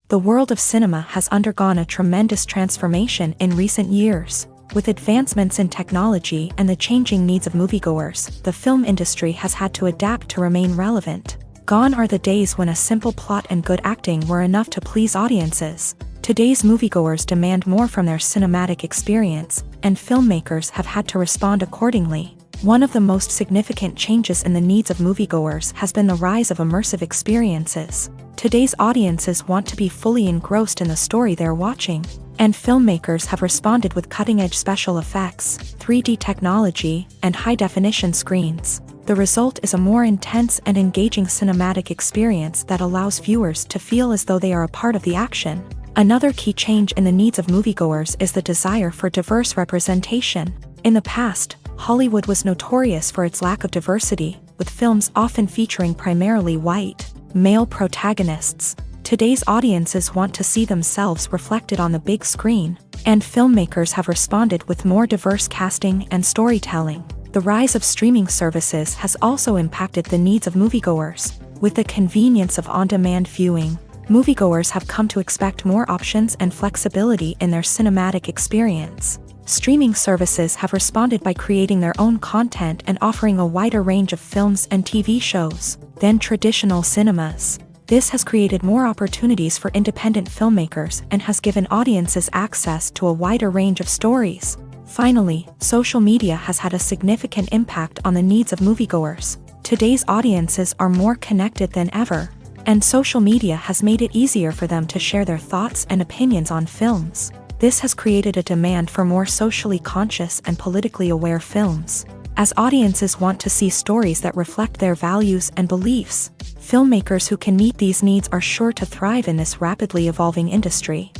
The world of cinema has undergone a tremendous transformation in recent years. With advancements in technology and the changing needs of moviegoers, the film industry has had to adapt to remain relevant. Gone are the days when a simple plot and good acting were enough to please audiences. Today's moviegoers demand more from their cinematic experience, and filmmakers have had to respond accordingly. One of the most significant changes in the needs of moviegoers has been the rise of immersive experiences. Today's audiences want to be fully engrossed in the story they're watching, and filmmakers have responded with cutting-edge special effects, 3D technology, and high-definition screens. The result is a more intense and engaging cinematic experience that allows viewers to feel as though they are a part of the action. Another key change in the needs of moviegoers is the desire for diverse representation. In the past, Hollywood was notorious for its lack of diversity, with films often featuring primarily white, male protagonists. Today's audiences want to see themselves reflected on the big screen, and filmmakers have responded with more diverse casting and storytelling. The rise of streaming services has also impacted the needs of moviegoers. With the convenience of on-demand viewing, moviegoers have come to expect more options and flexibility in their cinematic experience. Streaming services have responded by creating their own content and offering a wider range of films and TV shows than traditional cinemas. This has created more opportunities for independent filmmakers and has given audiences access to a wider range of stories. Finally, social media has had a significant impact on the needs of moviegoers. Today's audiences are more connected than ever, and social media has made it easier for them to share their thoughts and opinions on films. This has created a demand for more socially conscious and politically aware films. As audiences want to see stories that reflect their values and beliefs, filmmakers who can meet these needs are sure to thrive in this rapidly evolving industry.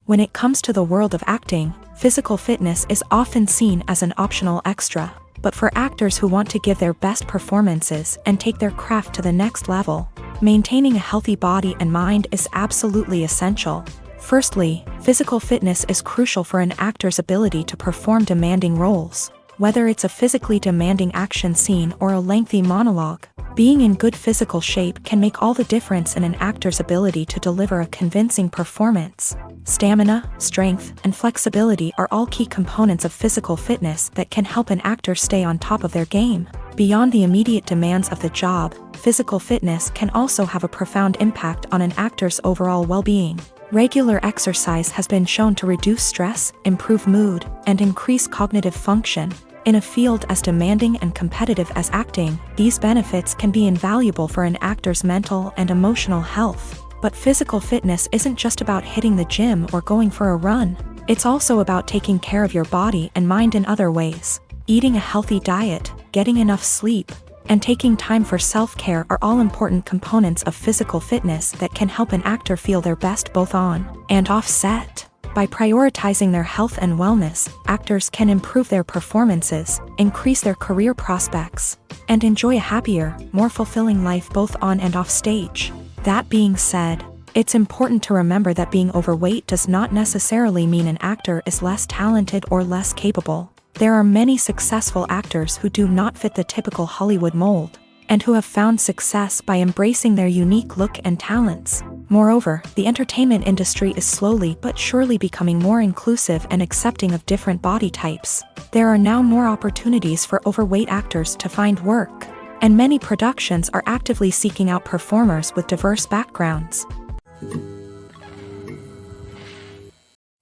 When it comes to the world of acting, physical fitness is often seen as an optional extra. But for actors who want to give their best performances and take their craft to the next level, maintaining a healthy body and mind is absolutely essential. Firstly, physical fitness is crucial for an actor's ability to perform demanding roles. Whether it's a physically demanding action scene or a lengthy monologue, being in good physical shape can make all the difference in an actor's ability to deliver a convincing performance. Stamina, strength, and flexibility are all key components of physical fitness that can help an actor stay on top of their game. Beyond the immediate demands of the job, physical fitness can also have a profound impact on an actor's overall well-being. Regular exercise has been shown to reduce stress, improve mood, and increase cognitive function. In a field as demanding and competitive as acting, these benefits can be invaluable for an actor's mental and emotional health. But physical fitness isn't just about hitting the gym or going for a run. It's also about taking care of your body and mind in other ways. Eating a healthy diet, getting enough sleep, and taking time for self-care are all important components of physical fitness that can help an actor feel their best both on and off set. By prioritizing their health and wellness, actors can improve their performances, increase their career prospects, and enjoy a happier, more fulfilling life both on and off stage. That being said, it's important to remember that being overweight does not necessarily mean an actor is less talented or less capable. There are many successful actors who do not fit the typical Hollywood mold, and who have found success by embracing their unique look and talents. Moreover, the entertainment industry is slowly but surely becoming more inclusive and accepting of different body types. There are now more opportunities for overweight actors to find work, and many productions are actively seeking out performers with diverse backgrounds.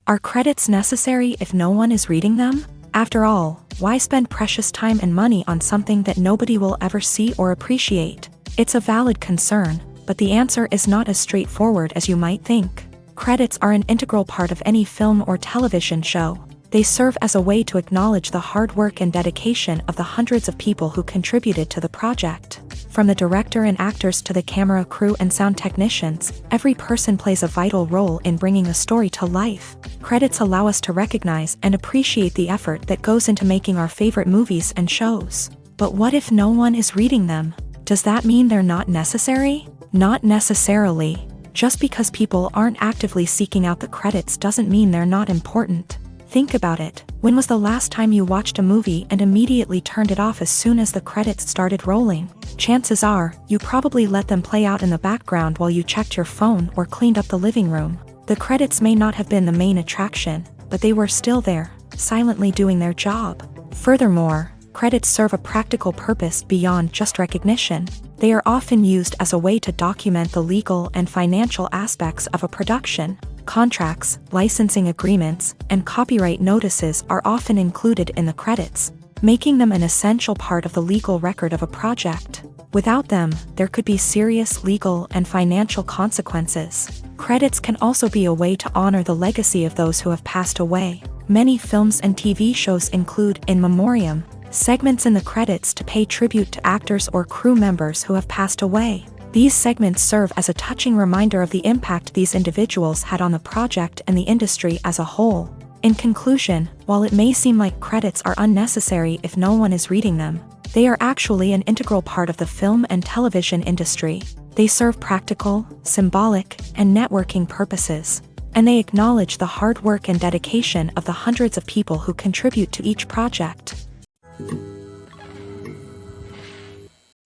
Are credits necessary if no one is reading them? After all, why spend precious time and money on something that nobody will ever see or appreciate? It's a valid concern, but the answer is not as straightforward as you might think. Credits are an integral part of any film or television show. They serve as a way to acknowledge the hard work and dedication of the hundreds of people who contributed to the project. From the director and actors to the camera crew and sound technicians, every person plays a vital role in bringing a story to life. Credits allow us to recognize and appreciate the effort that goes into making our favorite movies and shows. But what if no one is reading them? Does that mean they're not necessary? Not necessarily. Just because people aren't actively seeking out the credits doesn't mean they're not important. Think about it. When was the last time you watched a movie and immediately turned it off as soon as the credits started rolling? Chances are, you probably let them play out in the background while you checked your phone or cleaned up the living room. The credits may not have been the main attraction, but they were still there, silently doing their job. Furthermore, credits serve a practical purpose beyond just recognition. They are often used as a way to document the legal and financial aspects of a production. Contracts, licensing agreements, and copyright notices are often included in the credits, making them an essential part of the legal record of a project. Without them, there could be serious legal and financial consequences. Credits can also be a way to honor the legacy of those who have passed away. Many films and TV shows include in memoriam segments in the credits to pay tribute to actors or crew members who have passed away. These segments serve as a touching reminder of the impact these individuals had on the project and the industry as a whole. In conclusion, while it may seem like credits are unnecessary if no one is reading them, they are actually an integral part of the film and television industry. They serve practical, symbolic, and networking purposes, and they acknowledge the hard work and dedication of the hundreds of people who contribute to each project.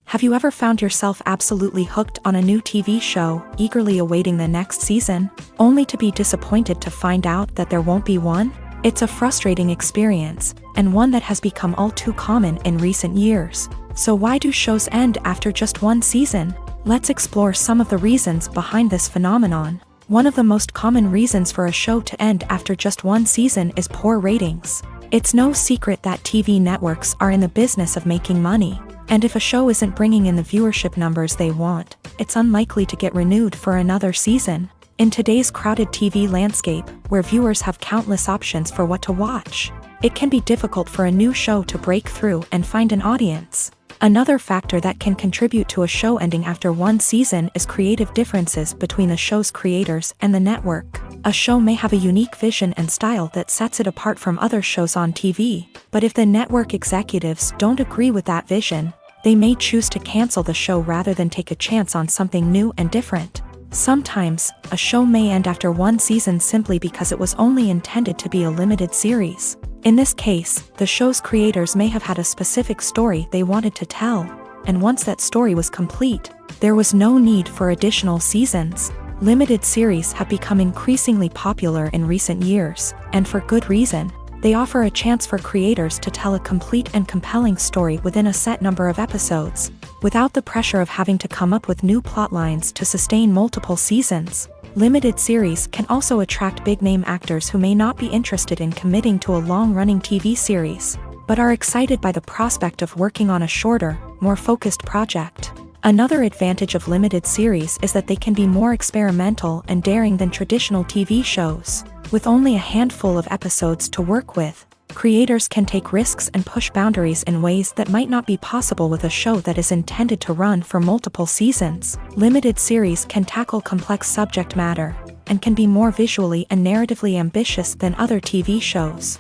Have you ever found yourself absolutely hooked on a new TV show, eagerly awaiting the next season, only to be disappointed to find out that there won't be one? It's a frustrating experience, and one that has become all too common in recent years. So why do shows end after just one season? Let's explore some of the reasons behind this phenomenon. One of the most common reasons for a show to end after just one season is poor ratings. It's no secret that TV networks are in the business of making money, and if a show isn't bringing in the viewership numbers they want, it's unlikely to get renewed for another season. In today's crowded TV landscape, where viewers have countless options for what to watch, it can be difficult for a new show to break through and find an audience. Another factor that can contribute to a show ending after one season is creative differences between the show's creators and the network. A show may have a unique vision and style that sets it apart from other shows on TV, but if the network executives don't agree with that vision, they may choose to cancel the show rather than take a chance on something new and different. Sometimes, a show may end after one season simply because it was only intended to be a limited series. In this case, the show's creators may have had a specific story they wanted to tell, and once that story was complete, there was no need for additional seasons. Limited series have become increasingly popular in recent years, and for good reason. They offer a chance for creators to tell a complete and compelling story within a set number of episodes, without the pressure of having to come up with new plotlines to sustain multiple seasons. Limited series can also attract big-name actors who may not be interested in committing to a long-running TV series, but are excited by the prospect of working on a shorter, more focused project. Another advantage of limited series is that they can be more experimental and daring than traditional TV shows. With only a handful of episodes to work with, creators can take risks and push boundaries in ways that might not be possible with a show that is intended to run for multiple seasons. Limited series can tackle complex subject matter, and can be more visually and narratively ambitious than other TV shows.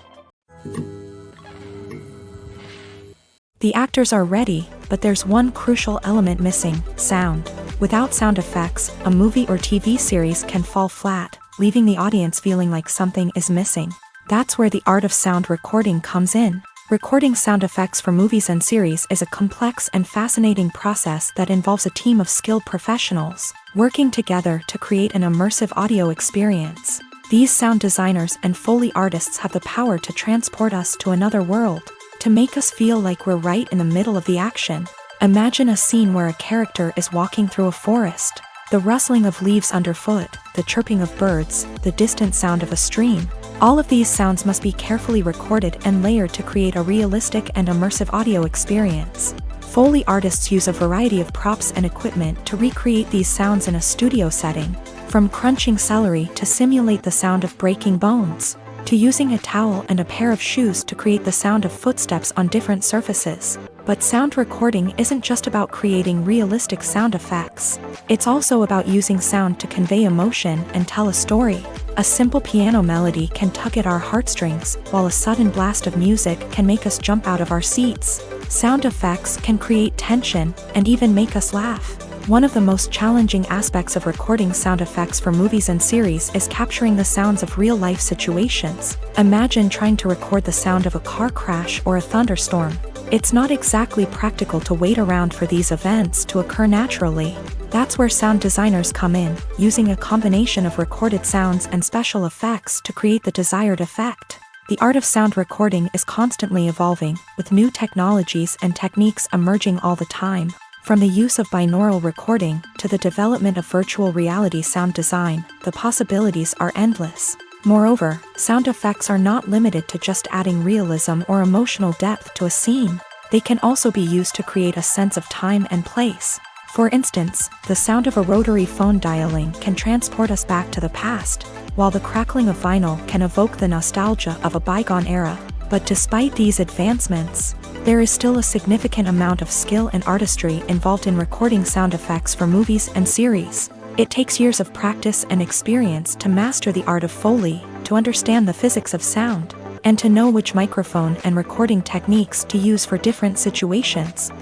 The actors are ready, but there's one crucial element missing: sound. Without sound effects, a movie or TV series can fall flat, leaving the audience feeling like something is missing. That's where the art of sound recording comes in. Recording sound effects for movies and series is a complex and fascinating process that involves a team of skilled professionals working together to create an immersive audio experience. These sound designers and Foley artists have the power to transport us to another world, to make us feel like we're right in the middle of the action. Imagine a scene where a character is walking through a forest. The rustling of leaves underfoot, the chirping of birds, the distant sound of a stream. All of these sounds must be carefully recorded and layered to create a realistic and immersive audio experience. Foley artists use a variety of props and equipment to recreate these sounds in a studio setting, from crunching celery to simulate the sound of breaking bones, to using a towel and a pair of shoes to create the sound of footsteps on different surfaces. But sound recording isn't just about creating realistic sound effects. It's also about using sound to convey emotion and tell a story. A simple piano melody can tug at our heartstrings, while a sudden blast of music can make us jump out of our seats. Sound effects can create tension and even make us laugh. One of the most challenging aspects of recording sound effects for movies and series is capturing the sounds of real-life situations. Imagine trying to record the sound of a car crash or a thunderstorm. It's not exactly practical to wait around for these events to occur naturally. That's where sound designers come in, using a combination of recorded sounds and special effects to create the desired effect. The art of sound recording is constantly evolving, with new technologies and techniques emerging all the time. From the use of binaural recording to the development of virtual reality sound design, the possibilities are endless. Moreover, sound effects are not limited to just adding realism or emotional depth to a scene. They can also be used to create a sense of time and place. For instance, the sound of a rotary phone dialing can transport us back to the past, while the crackling of vinyl can evoke the nostalgia of a bygone era. But despite these advancements, there is still a significant amount of skill and artistry involved in recording sound effects for movies and series. It takes years of practice and experience to master the art of Foley, to understand the physics of sound, and to know which microphone and recording techniques to use for different situations.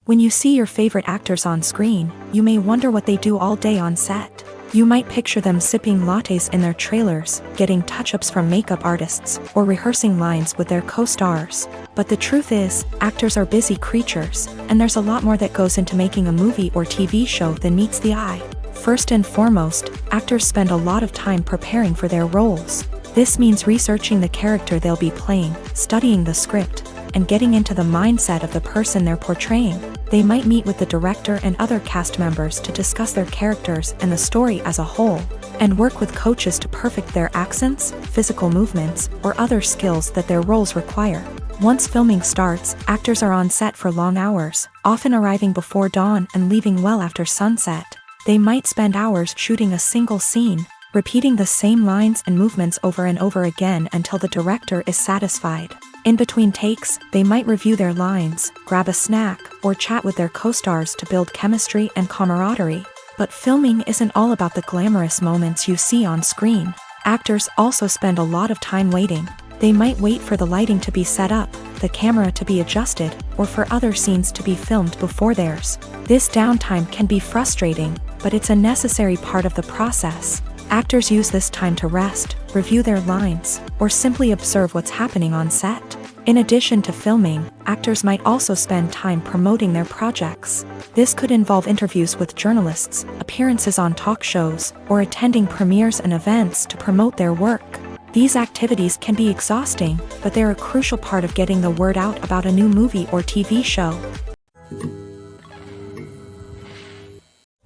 When you see your favorite actors on screen, you may wonder what they do all day on set. You might picture them sipping lattes in their trailers, getting touch-ups from makeup artists, or rehearsing lines with their co-stars. But the truth is, actors are busy creatures, and there's a lot more that goes into making a movie or TV show than meets the eye. First and foremost, actors spend a lot of time preparing for their roles. This means researching the character they'll be playing, studying the script, and getting into the mindset of the person they're portraying. They might meet with the director and other cast members to discuss their characters and the story as a whole, and work with coaches to perfect their accents, physical movements, or other skills that their roles require. Once filming starts, actors are on set for long hours, often arriving before dawn and leaving well after sunset. They might spend hours shooting a single scene, repeating the same lines and movements over and over again until the director is satisfied. In between takes, they might review their lines, grab a snack, or chat with their co-stars to build chemistry and camaraderie. But filming isn't all about the glamorous moments you see on screen. Actors also spend a lot of time waiting. They might wait for the lighting to be set up, the camera to be adjusted, or for other scenes to be filmed before theirs. This downtime can be frustrating, but it's a necessary part of the process. Actors use this time to rest, review their lines, or simply observe what's happening on set. In addition to filming, actors might also spend time promoting their projects. This could involve interviews with journalists, appearances on talk shows, or attending premieres and events to promote their work. These activities can be exhausting, but they're a crucial part of getting the word out about a new movie or TV show.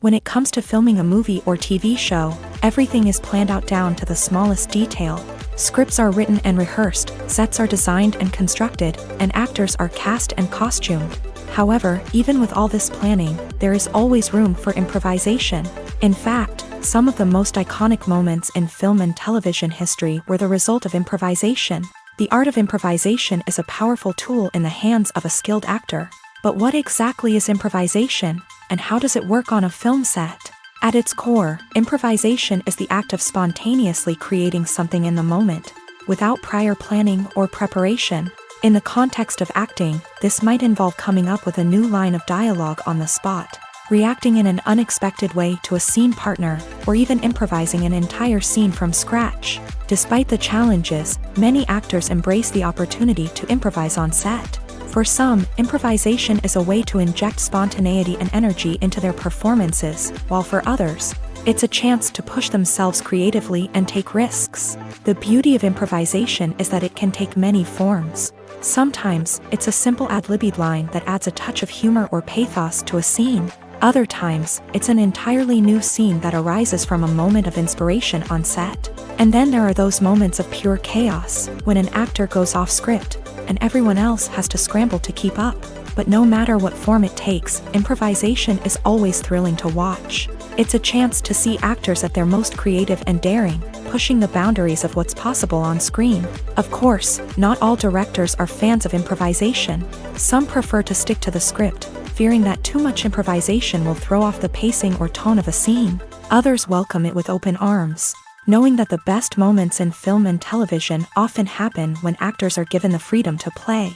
When it comes to filming a movie or TV show, everything is planned out down to the smallest detail. Scripts are written and rehearsed, sets are designed and constructed, and actors are cast and costumed. However, even with all this planning, there is always room for improvisation. In fact, some of the most iconic moments in film and television history were the result of improvisation. The art of improvisation is a powerful tool in the hands of a skilled actor. But what exactly is improvisation, and how does it work on a film set? At its core, improvisation is the act of spontaneously creating something in the moment, without prior planning or preparation. In the context of acting, this might involve coming up with a new line of dialogue on the spot, reacting in an unexpected way to a scene partner, or even improvising an entire scene from scratch. Despite the challenges, many actors embrace the opportunity to improvise on set. For some, improvisation is a way to inject spontaneity and energy into their performances, while for others, it's a chance to push themselves creatively and take risks. The beauty of improvisation is that it can take many forms. Sometimes, it's a simple ad-libbed line that adds a touch of humor or pathos to a scene. Other times, it's an entirely new scene that arises from a moment of inspiration on set. And then there are those moments of pure chaos, when an actor goes off script, and everyone else has to scramble to keep up. But no matter what form it takes, improvisation is always thrilling to watch. It's a chance to see actors at their most creative and daring, pushing the boundaries of what's possible on screen. Of course, not all directors are fans of improvisation. Some prefer to stick to the script, fearing that too much improvisation will throw off the pacing or tone of a scene. Others welcome it with open arms, knowing that the best moments in film and television often happen when actors are given the freedom to play.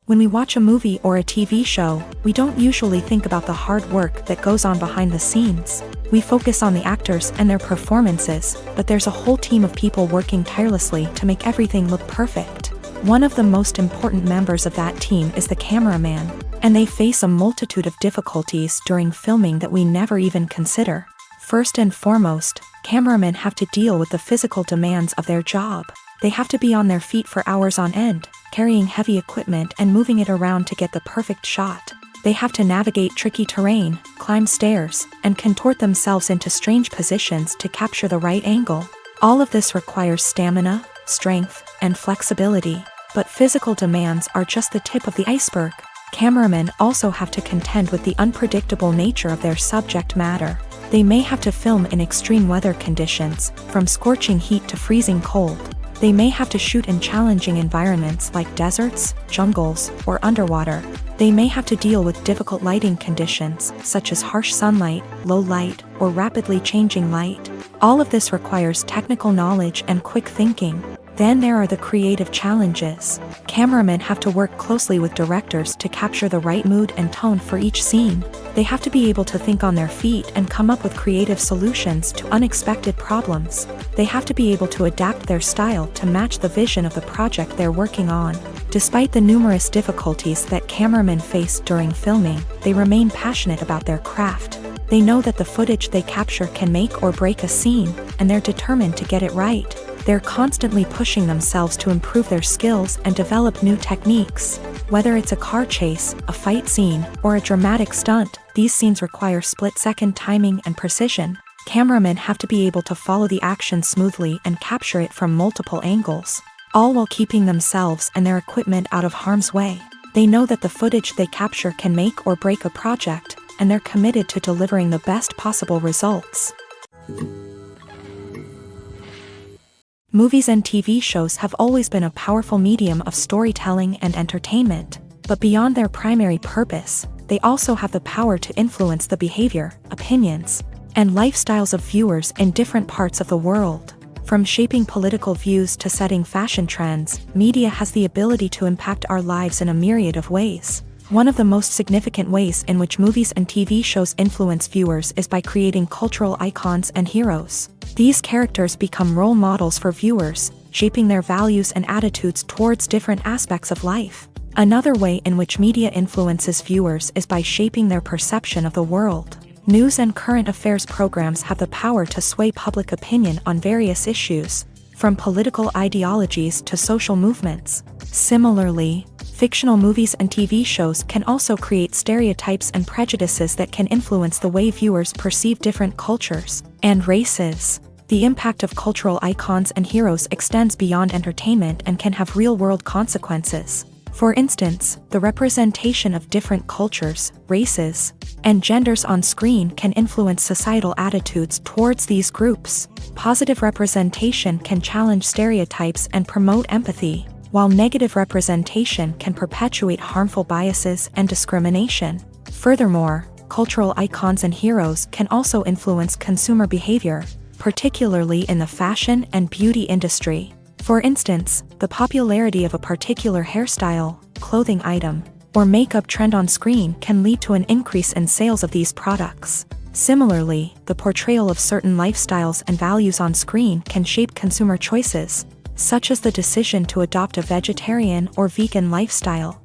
When we watch a movie or a TV show, we don't usually think about the hard work that goes on behind the scenes. We focus on the actors and their performances, but there's a whole team of people working tirelessly to make everything look perfect. One of the most important members of that team is the cameraman, and they face a multitude of difficulties during filming that we never even consider. First and foremost, cameramen have to deal with the physical demands of their job. They have to be on their feet for hours on end, carrying heavy equipment and moving it around to get the perfect shot. They have to navigate tricky terrain, climb stairs, and contort themselves into strange positions to capture the right angle. All of this requires stamina, strength, and flexibility. But physical demands are just the tip of the iceberg. Cameramen also have to contend with the unpredictable nature of their subject matter. They may have to film in extreme weather conditions, from scorching heat to freezing cold. They may have to shoot in challenging environments like deserts, jungles, or underwater. They may have to deal with difficult lighting conditions, such as harsh sunlight, low light, or rapidly changing light. All of this requires technical knowledge and quick thinking. Then there are the creative challenges. Cameramen have to work closely with directors to capture the right mood and tone for each scene. They have to be able to think on their feet and come up with creative solutions to unexpected problems. They have to be able to adapt their style to match the vision of the project they're working on. Despite the numerous difficulties that cameramen face during filming, they remain passionate about their craft. They know that the footage they capture can make or break a scene, and they're determined to get it right. They're constantly pushing themselves to improve their skills and develop new techniques. Whether it's a car chase, a fight scene, or a dramatic stunt, these scenes require split-second timing and precision. Cameramen have to be able to follow the action smoothly and capture it from multiple angles, all while keeping themselves and their equipment out of harm's way. They know that the footage they capture can make or break a project, and they're committed to delivering the best possible results. Movies and TV shows have always been a powerful medium of storytelling and entertainment, but beyond their primary purpose, they also have the power to influence the behavior, opinions, and lifestyles of viewers in different parts of the world. From shaping political views to setting fashion trends, media has the ability to impact our lives in a myriad of ways. One of the most significant ways in which movies and TV shows influence viewers is by creating cultural icons and heroes. These characters become role models for viewers, shaping their values and attitudes towards different aspects of life. Another way in which media influences viewers is by shaping their perception of the world. News and current affairs programs have the power to sway public opinion on various issues, from political ideologies to social movements. Similarly, fictional movies and TV shows can also create stereotypes and prejudices that can influence the way viewers perceive different cultures and races. The impact of cultural icons and heroes extends beyond entertainment and can have real-world consequences. For instance, the representation of different cultures, races, and genders on screen can influence societal attitudes towards these groups. Positive representation can challenge stereotypes and promote empathy, while negative representation can perpetuate harmful biases and discrimination. Furthermore, cultural icons and heroes can also influence consumer behavior, particularly in the fashion and beauty industry. For instance, the popularity of a particular hairstyle, clothing item, or makeup trend on screen can lead to an increase in sales of these products. Similarly, the portrayal of certain lifestyles and values on screen can shape consumer choices, such as the decision to adopt a vegetarian or vegan lifestyle.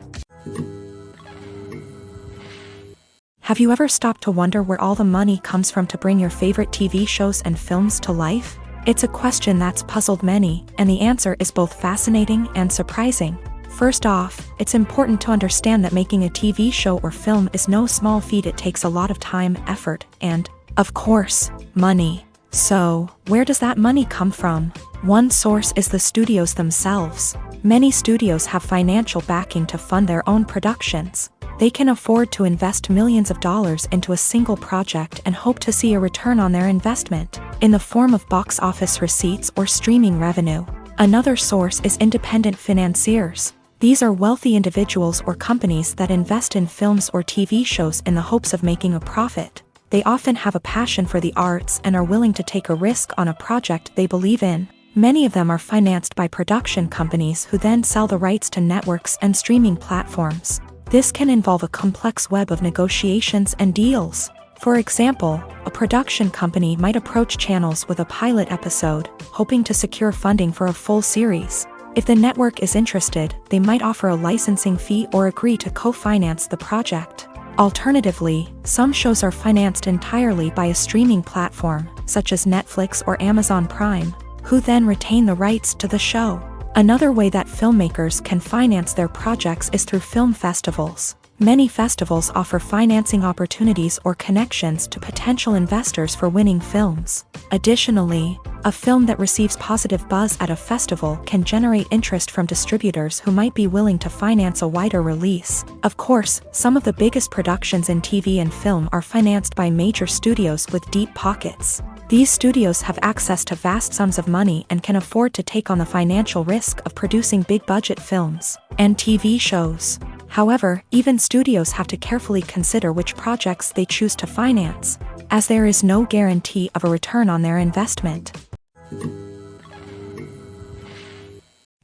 Have you ever stopped to wonder where all the money comes from to bring your favorite TV shows and films to life? It's a question that's puzzled many, and the answer is both fascinating and surprising. First off, it's important to understand that making a TV show or film is no small feat. It takes a lot of time, effort, and, of course, money. So, where does that money come from? One source is the studios themselves. Many studios have financial backing to fund their own productions. They can afford to invest millions of dollars into a single project and hope to see a return on their investment, in the form of box office receipts or streaming revenue. Another source is independent financiers. These are wealthy individuals or companies that invest in films or TV shows in the hopes of making a profit. They often have a passion for the arts and are willing to take a risk on a project they believe in. Many of them are financed by production companies who then sell the rights to networks and streaming platforms. This can involve a complex web of negotiations and deals. For example, a production company might approach channels with a pilot episode, hoping to secure funding for a full series. If the network is interested, they might offer a licensing fee or agree to co-finance the project. Alternatively, some shows are financed entirely by a streaming platform, such as Netflix or Amazon Prime, who then retain the rights to the show. Another way that filmmakers can finance their projects is through film festivals. Many festivals offer financing opportunities or connections to potential investors for winning films. Additionally, a film that receives positive buzz at a festival can generate interest from distributors who might be willing to finance a wider release. Of course, some of the biggest productions in TV and film are financed by major studios with deep pockets. These studios have access to vast sums of money and can afford to take on the financial risk of producing big-budget films and TV shows. However, even studios have to carefully consider which projects they choose to finance, as there is no guarantee of a return on their investment.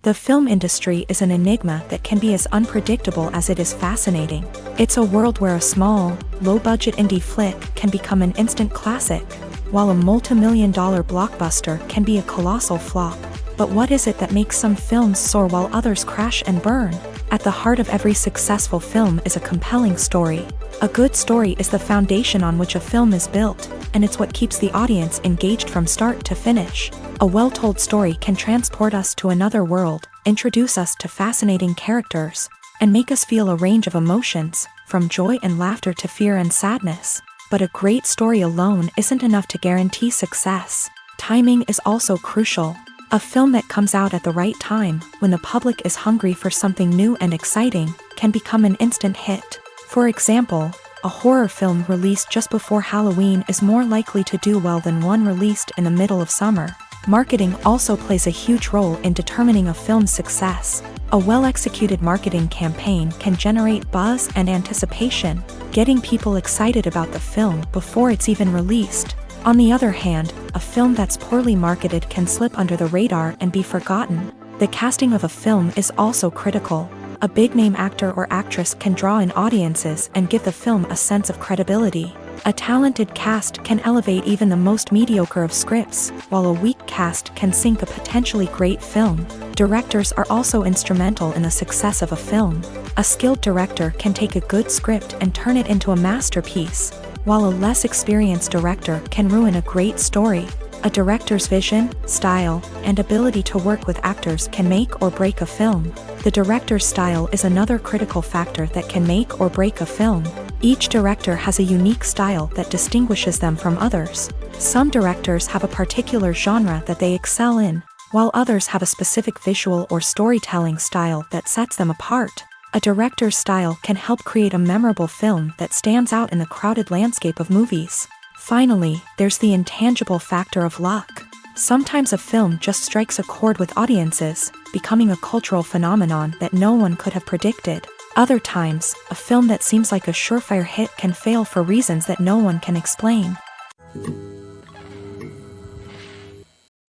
The film industry is an enigma that can be as unpredictable as it is fascinating. It's a world where a small, low-budget indie flick can become an instant classic, while a multi-million-dollar blockbuster can be a colossal flop. But what is it that makes some films soar while others crash and burn? At the heart of every successful film is a compelling story. A good story is the foundation on which a film is built, and it's what keeps the audience engaged from start to finish. A well-told story can transport us to another world, introduce us to fascinating characters, and make us feel a range of emotions, from joy and laughter to fear and sadness. But a great story alone isn't enough to guarantee success. Timing is also crucial. A film that comes out at the right time, when the public is hungry for something new and exciting, can become an instant hit. For example, a horror film released just before Halloween is more likely to do well than one released in the middle of summer. Marketing also plays a huge role in determining a film's success. A well-executed marketing campaign can generate buzz and anticipation, getting people excited about the film before it's even released. On the other hand, a film that's poorly marketed can slip under the radar and be forgotten. The casting of a film is also critical. A big-name actor or actress can draw in audiences and give the film a sense of credibility. A talented cast can elevate even the most mediocre of scripts, while a weak cast can sink a potentially great film. Directors are also instrumental in the success of a film. A skilled director can take a good script and turn it into a masterpiece, while a less experienced director can ruin a great story. A director's vision, style, and ability to work with actors can make or break a film. The director's style is another critical factor that can make or break a film. Each director has a unique style that distinguishes them from others. Some directors have a particular genre that they excel in, while others have a specific visual or storytelling style that sets them apart. A director's style can help create a memorable film that stands out in the crowded landscape of movies. Finally, there's the intangible factor of luck. Sometimes a film just strikes a chord with audiences, becoming a cultural phenomenon that no one could have predicted. Other times, a film that seems like a surefire hit can fail for reasons that no one can explain.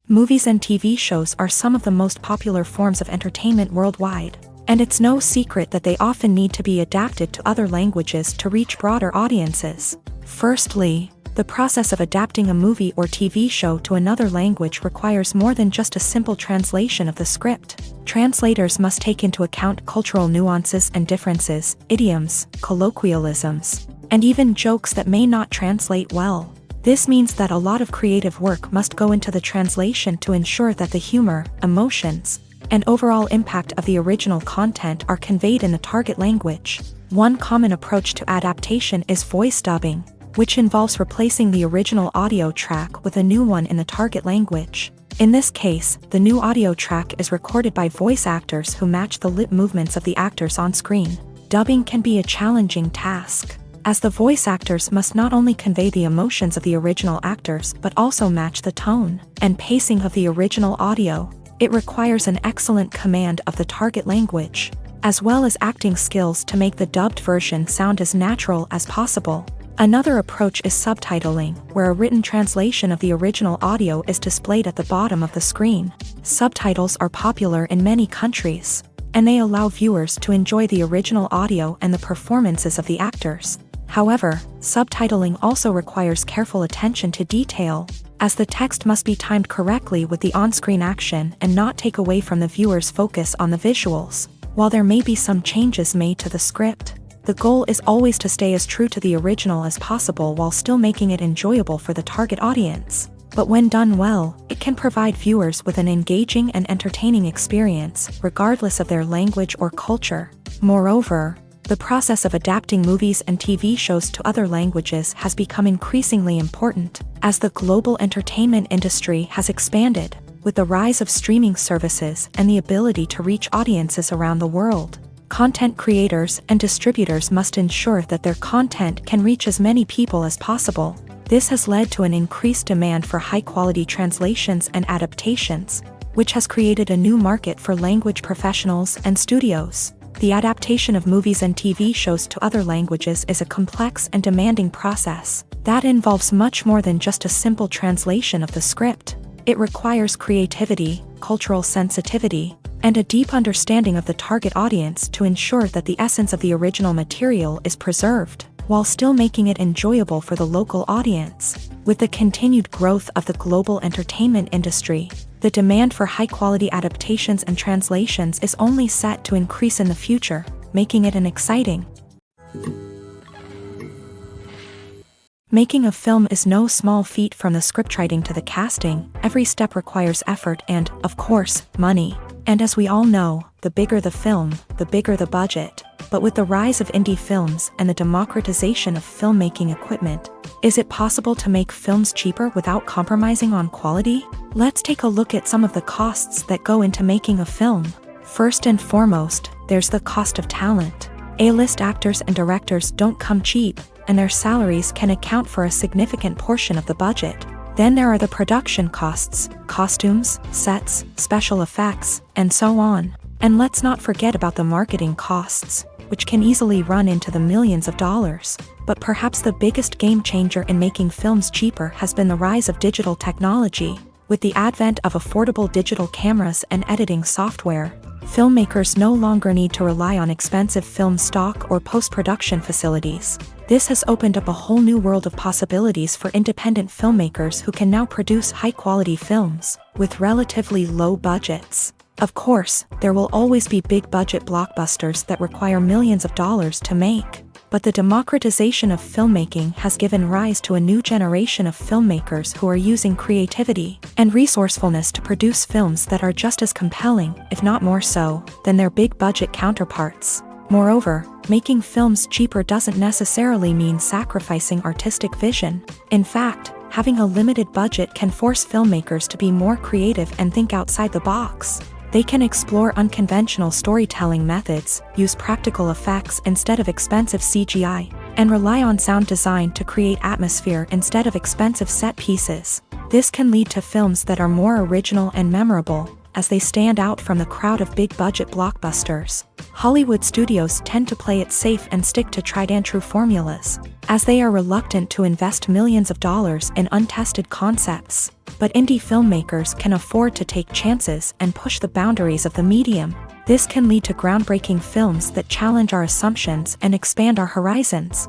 Movies and TV shows are some of the most popular forms of entertainment worldwide, and it's no secret that they often need to be adapted to other languages to reach broader audiences. Firstly, the process of adapting a movie or TV show to another language requires more than just a simple translation of the script. Translators must take into account cultural nuances and differences, idioms, colloquialisms, and even jokes that may not translate well. This means that a lot of creative work must go into the translation to ensure that the humor, emotions, and overall impact of the original content are conveyed in the target language. One common approach to adaptation is voice dubbing, which involves replacing the original audio track with a new one in the target language. In this case, the new audio track is recorded by voice actors who match the lip movements of the actors on screen. Dubbing can be a challenging task, as the voice actors must not only convey the emotions of the original actors but also match the tone and pacing of the original audio. It requires an excellent command of the target language, as well as acting skills to make the dubbed version sound as natural as possible. Another approach is subtitling, where a written translation of the original audio is displayed at the bottom of the screen. Subtitles are popular in many countries, and they allow viewers to enjoy the original audio and the performances of the actors. However, subtitling also requires careful attention to detail, as the text must be timed correctly with the on-screen action and not take away from the viewer's focus on the visuals. While there may be some changes made to the script, the goal is always to stay as true to the original as possible while still making it enjoyable for the target audience. But when done well, it can provide viewers with an engaging and entertaining experience, regardless of their language or culture. Moreover, the process of adapting movies and TV shows to other languages has become increasingly important, as the global entertainment industry has expanded, with the rise of streaming services and the ability to reach audiences around the world. Content creators and distributors must ensure that their content can reach as many people as possible. This has led to an increased demand for high-quality translations and adaptations, which has created a new market for language professionals and studios. The adaptation of movies and TV shows to other languages is a complex and demanding process that involves much more than just a simple translation of the script. It requires creativity, cultural sensitivity, and a deep understanding of the target audience to ensure that the essence of the original material is preserved, while still making it enjoyable for the local audience. With the continued growth of the global entertainment industry, the demand for high-quality adaptations and translations is only set to increase in the future, making it an exciting. Making a film is no small feat. From the scriptwriting to the casting, every step requires effort and, of course, money. And as we all know, the bigger the film, the bigger the budget. But with the rise of indie films and the democratization of filmmaking equipment, is it possible to make films cheaper without compromising on quality? Let's take a look at some of the costs that go into making a film. First and foremost, there's the cost of talent. A-list actors and directors don't come cheap, and their salaries can account for a significant portion of the budget. Then there are the production costs, costumes, sets, special effects, and so on. And let's not forget about the marketing costs, which can easily run into the millions of dollars. But perhaps the biggest game changer in making films cheaper has been the rise of digital technology. With the advent of affordable digital cameras and editing software, filmmakers no longer need to rely on expensive film stock or post-production facilities. This has opened up a whole new world of possibilities for independent filmmakers who can now produce high-quality films with relatively low budgets. Of course, there will always be big-budget blockbusters that require millions of dollars to make. But the democratization of filmmaking has given rise to a new generation of filmmakers who are using creativity and resourcefulness to produce films that are just as compelling, if not more so, than their big-budget counterparts. Moreover, making films cheaper doesn't necessarily mean sacrificing artistic vision. In fact, having a limited budget can force filmmakers to be more creative and think outside the box. They can explore unconventional storytelling methods, use practical effects instead of expensive CGI, and rely on sound design to create atmosphere instead of expensive set pieces. This can lead to films that are more original and memorable, as they stand out from the crowd of big-budget blockbusters. Hollywood studios tend to play it safe and stick to tried-and-true formulas, as they are reluctant to invest millions of dollars in untested concepts. But indie filmmakers can afford to take chances and push the boundaries of the medium. This can lead to groundbreaking films that challenge our assumptions and expand our horizons.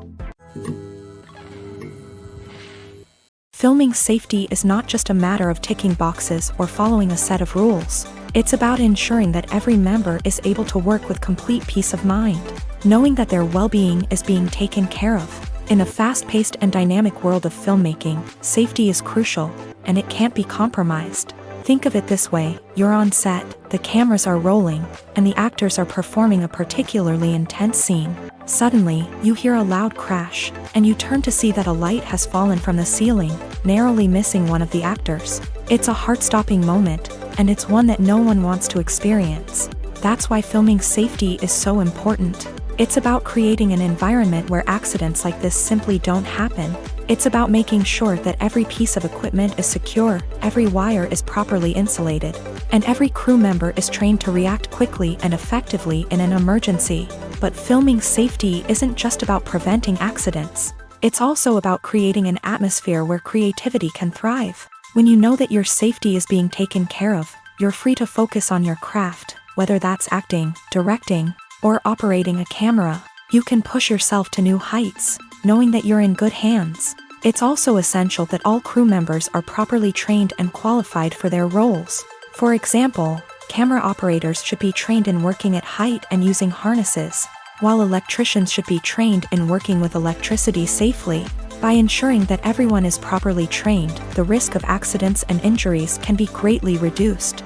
Filming safety is not just a matter of ticking boxes or following a set of rules. It's about ensuring that every member is able to work with complete peace of mind, knowing that their well-being is being taken care of. In a fast-paced and dynamic world of filmmaking, safety is crucial, and it can't be compromised. Think of it this way: you're on set, the cameras are rolling, and the actors are performing a particularly intense scene. Suddenly, you hear a loud crash, and you turn to see that a light has fallen from the ceiling, narrowly missing one of the actors. It's a heart-stopping moment, and it's one that no one wants to experience. That's why filming safety is so important. It's about creating an environment where accidents like this simply don't happen. It's about making sure that every piece of equipment is secure, every wire is properly insulated, and every crew member is trained to react quickly and effectively in an emergency. But filming safety isn't just about preventing accidents. It's also about creating an atmosphere where creativity can thrive. When you know that your safety is being taken care of, you're free to focus on your craft, whether that's acting, directing, or operating a camera. You can push yourself to new heights. knowing that you're in good hands. It's also essential that all crew members are properly trained and qualified for their roles. For example, camera operators should be trained in working at height and using harnesses, while electricians should be trained in working with electricity safely. By ensuring that everyone is properly trained, the risk of accidents and injuries can be greatly reduced.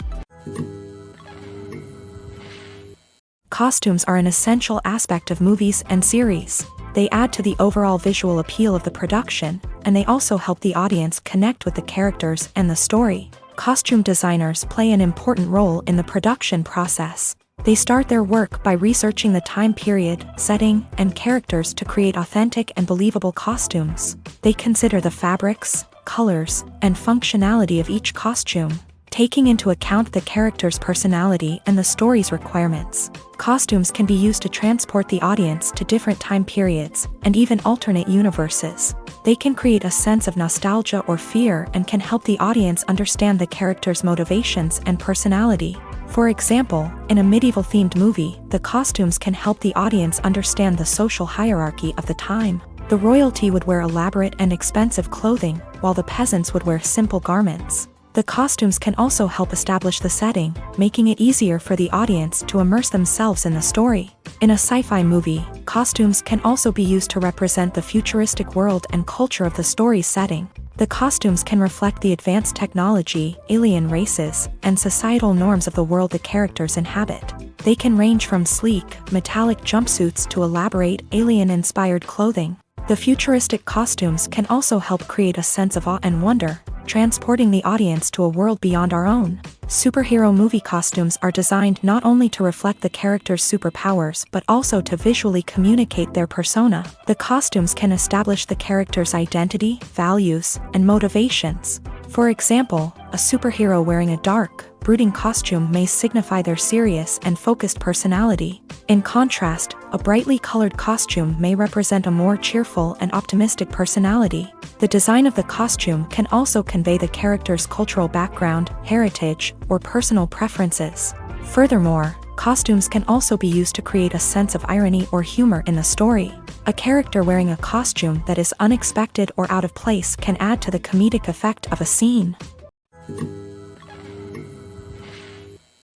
Costumes are an essential aspect of movies and series. They add to the overall visual appeal of the production, and they also help the audience connect with the characters and the story. Costume designers play an important role in the production process. They start their work by researching the time period, setting, and characters to create authentic and believable costumes. They consider the fabrics, colors, and functionality of each costume, taking into account the character's personality and the story's requirements. Costumes can be used to transport the audience to different time periods and even alternate universes. They can create a sense of nostalgia or fear and can help the audience understand the character's motivations and personality. For example, in a medieval-themed movie, the costumes can help the audience understand the social hierarchy of the time. The royalty would wear elaborate and expensive clothing, while the peasants would wear simple garments. The costumes can also help establish the setting, making it easier for the audience to immerse themselves in the story. In a sci-fi movie, costumes can also be used to represent the futuristic world and culture of the story's setting. The costumes can reflect the advanced technology, alien races, and societal norms of the world the characters inhabit. They can range from sleek, metallic jumpsuits to elaborate, alien-inspired clothing. The futuristic costumes can also help create a sense of awe and wonder, transporting the audience to a world beyond our own. Superhero movie costumes are designed not only to reflect the character's superpowers but also to visually communicate their persona. The costumes can establish the character's identity, values, and motivations. For example, a superhero wearing a dark, brooding costume may signify their serious and focused personality. In contrast, a brightly colored costume may represent a more cheerful and optimistic personality. The design of the costume can also convey the character's cultural background, heritage, or personal preferences. Furthermore, costumes can also be used to create a sense of irony or humor in the story. A character wearing a costume that is unexpected or out of place can add to the comedic effect of a scene.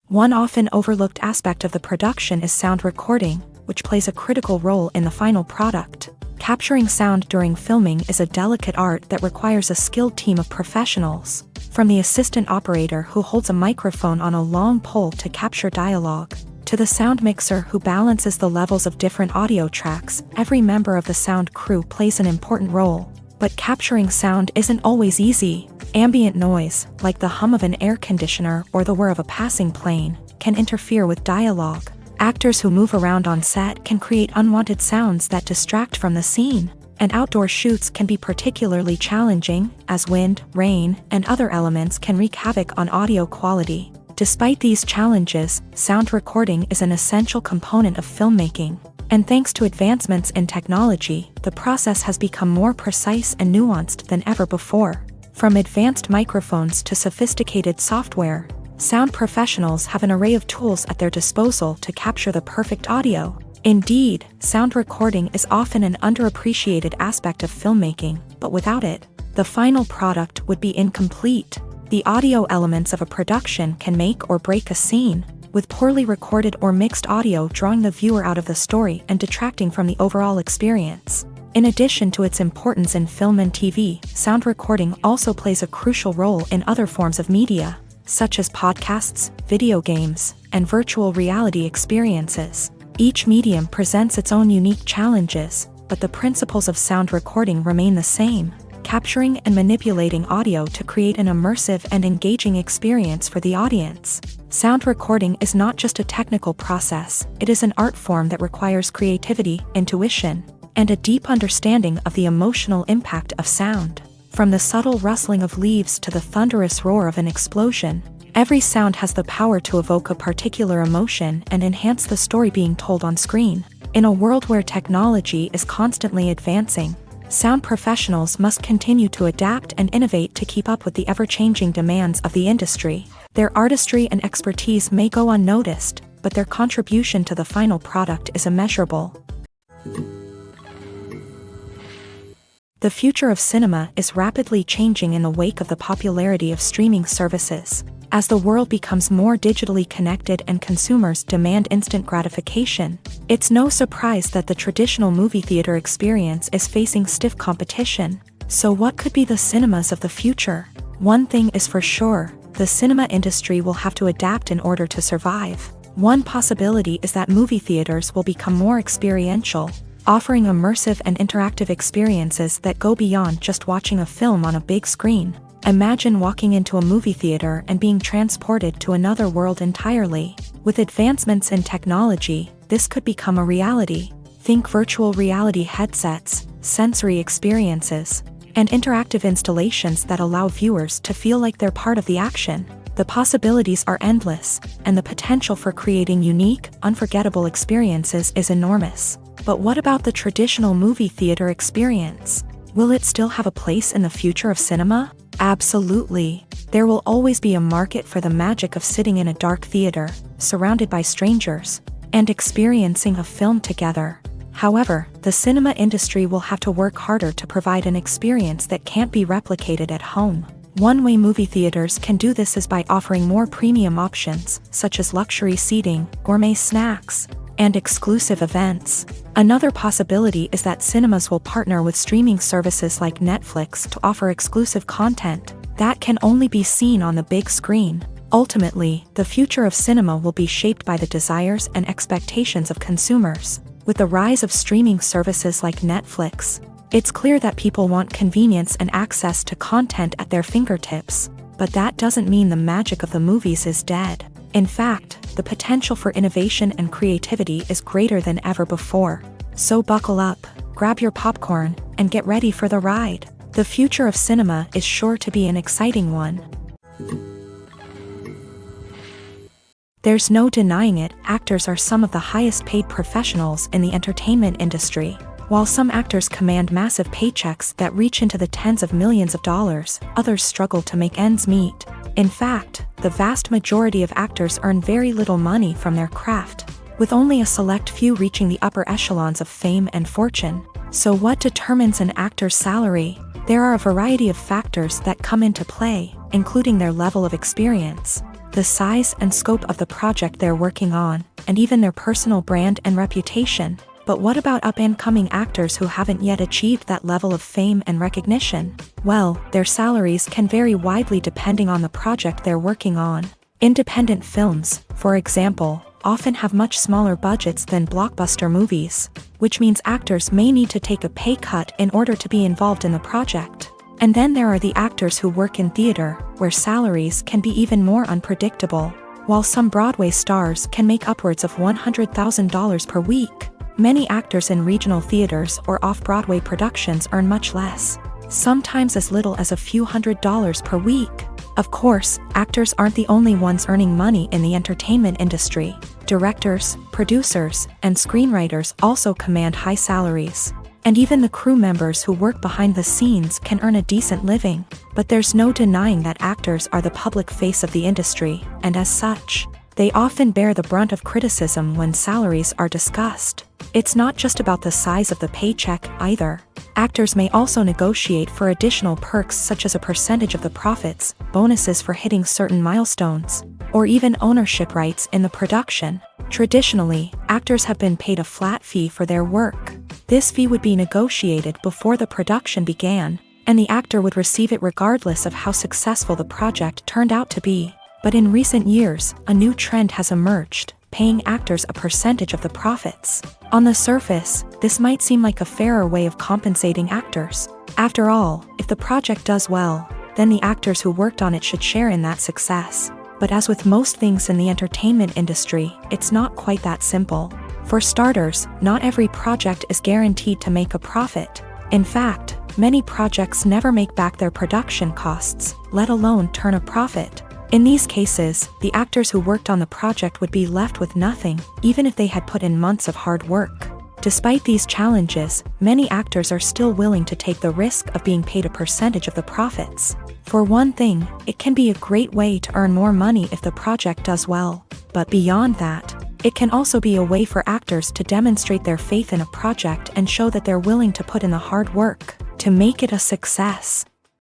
One often overlooked aspect of the production is sound recording, which plays a critical role in the final product. Capturing sound during filming is a delicate art that requires a skilled team of professionals. From the assistant operator who holds a microphone on a long pole to capture dialogue, to the sound mixer who balances the levels of different audio tracks, every member of the sound crew plays an important role. But capturing sound isn't always easy. Ambient noise, like the hum of an air conditioner or the whir of a passing plane, can interfere with dialogue. Actors who move around on set can create unwanted sounds that distract from the scene. And outdoor shoots can be particularly challenging, as wind, rain, and other elements can wreak havoc on audio quality. Despite these challenges, sound recording is an essential component of filmmaking. And thanks to advancements in technology, the process has become more precise and nuanced than ever before. From advanced microphones to sophisticated software, sound professionals have an array of tools at their disposal to capture the perfect audio. Indeed, sound recording is often an underappreciated aspect of filmmaking, but without it, the final product would be incomplete. The audio elements of a production can make or break a scene, with poorly recorded or mixed audio drawing the viewer out of the story and detracting from the overall experience. In addition to its importance in film and TV, sound recording also plays a crucial role in other forms of media, such as podcasts, video games, and virtual reality experiences. Each medium presents its own unique challenges, but the principles of sound recording remain the same: capturing and manipulating audio to create an immersive and engaging experience for the audience. Sound recording is not just a technical process, it is an art form that requires creativity, intuition, and a deep understanding of the emotional impact of sound. From the subtle rustling of leaves to the thunderous roar of an explosion, every sound has the power to evoke a particular emotion and enhance the story being told on screen. In a world where technology is constantly advancing, sound professionals must continue to adapt and innovate to keep up with the ever-changing demands of the industry. Their artistry and expertise may go unnoticed, but their contribution to the final product is immeasurable. The future of cinema is rapidly changing in the wake of the popularity of streaming services. As the world becomes more digitally connected and consumers demand instant gratification, it's no surprise that the traditional movie theater experience is facing stiff competition. So what could be the cinemas of the future? One thing is for sure, the cinema industry will have to adapt in order to survive. One possibility is that movie theaters will become more experiential, offering immersive and interactive experiences that go beyond just watching a film on a big screen. Imagine walking into a movie theater and being transported to another world entirely. With advancements in technology, this could become a reality. Think virtual reality headsets, sensory experiences, and interactive installations that allow viewers to feel like they're part of the action. The possibilities are endless, and the potential for creating unique, unforgettable experiences is enormous. But what about the traditional movie theater experience? Will it still have a place in the future of cinema? Absolutely. There will always be a market for the magic of sitting in a dark theater, surrounded by strangers, and experiencing a film together. However, the cinema industry will have to work harder to provide an experience that can't be replicated at home. One way movie theaters can do this is by offering more premium options, such as luxury seating, gourmet snacks, and exclusive events. Another possibility is that cinemas will partner with streaming services like Netflix to offer exclusive content that can only be seen on the big screen. Ultimately, the future of cinema will be shaped by the desires and expectations of consumers. With the rise of streaming services like Netflix, it's clear that people want convenience and access to content at their fingertips. But that doesn't mean the magic of the movies is dead. In fact, the potential for innovation and creativity is greater than ever before. So buckle up, grab your popcorn, and get ready for the ride. The future of cinema is sure to be an exciting one. There's no denying it, actors are some of the highest paid professionals in the entertainment industry. While some actors command massive paychecks that reach into the tens of millions of dollars, others struggle to make ends meet. In fact, the vast majority of actors earn very little money from their craft, with only a select few reaching the upper echelons of fame and fortune. So what determines an actor's salary? There are a variety of factors that come into play, including their level of experience, the size and scope of the project they're working on, and even their personal brand and reputation. But what about up-and-coming actors who haven't yet achieved that level of fame and recognition? Well, their salaries can vary widely depending on the project they're working on. Independent films, for example, often have much smaller budgets than blockbuster movies, which means actors may need to take a pay cut in order to be involved in the project. And then there are the actors who work in theater, where salaries can be even more unpredictable. While some Broadway stars can make upwards of $100,000 per week, many actors in regional theaters or off-Broadway productions earn much less, sometimes as little as a few $100s per week. Of course, actors aren't the only ones earning money in the entertainment industry. Directors, producers, and screenwriters also command high salaries. And even the crew members who work behind the scenes can earn a decent living. But there's no denying that actors are the public face of the industry, and as such, they often bear the brunt of criticism when salaries are discussed. It's not just about the size of the paycheck either. Actors may also negotiate for additional perks such as a percentage of the profits, bonuses for hitting certain milestones, or even ownership rights in the production. Traditionally, actors have been paid a flat fee for their work. This fee would be negotiated before the production began, and the actor would receive it regardless of how successful the project turned out to be. But in recent years, a new trend has emerged, paying actors a percentage of the profits. On the surface, this might seem like a fairer way of compensating actors. After all, if the project does well, then the actors who worked on it should share in that success. But as with most things in the entertainment industry, it's not quite that simple. For starters, not every project is guaranteed to make a profit. In fact, many projects never make back their production costs, let alone turn a profit. In these cases, the actors who worked on the project would be left with nothing, even if they had put in months of hard work. Despite these challenges, many actors are still willing to take the risk of being paid a percentage of the profits. For one thing, it can be a great way to earn more money if the project does well. But beyond that, it can also be a way for actors to demonstrate their faith in a project and show that they're willing to put in the hard work. to make it a success.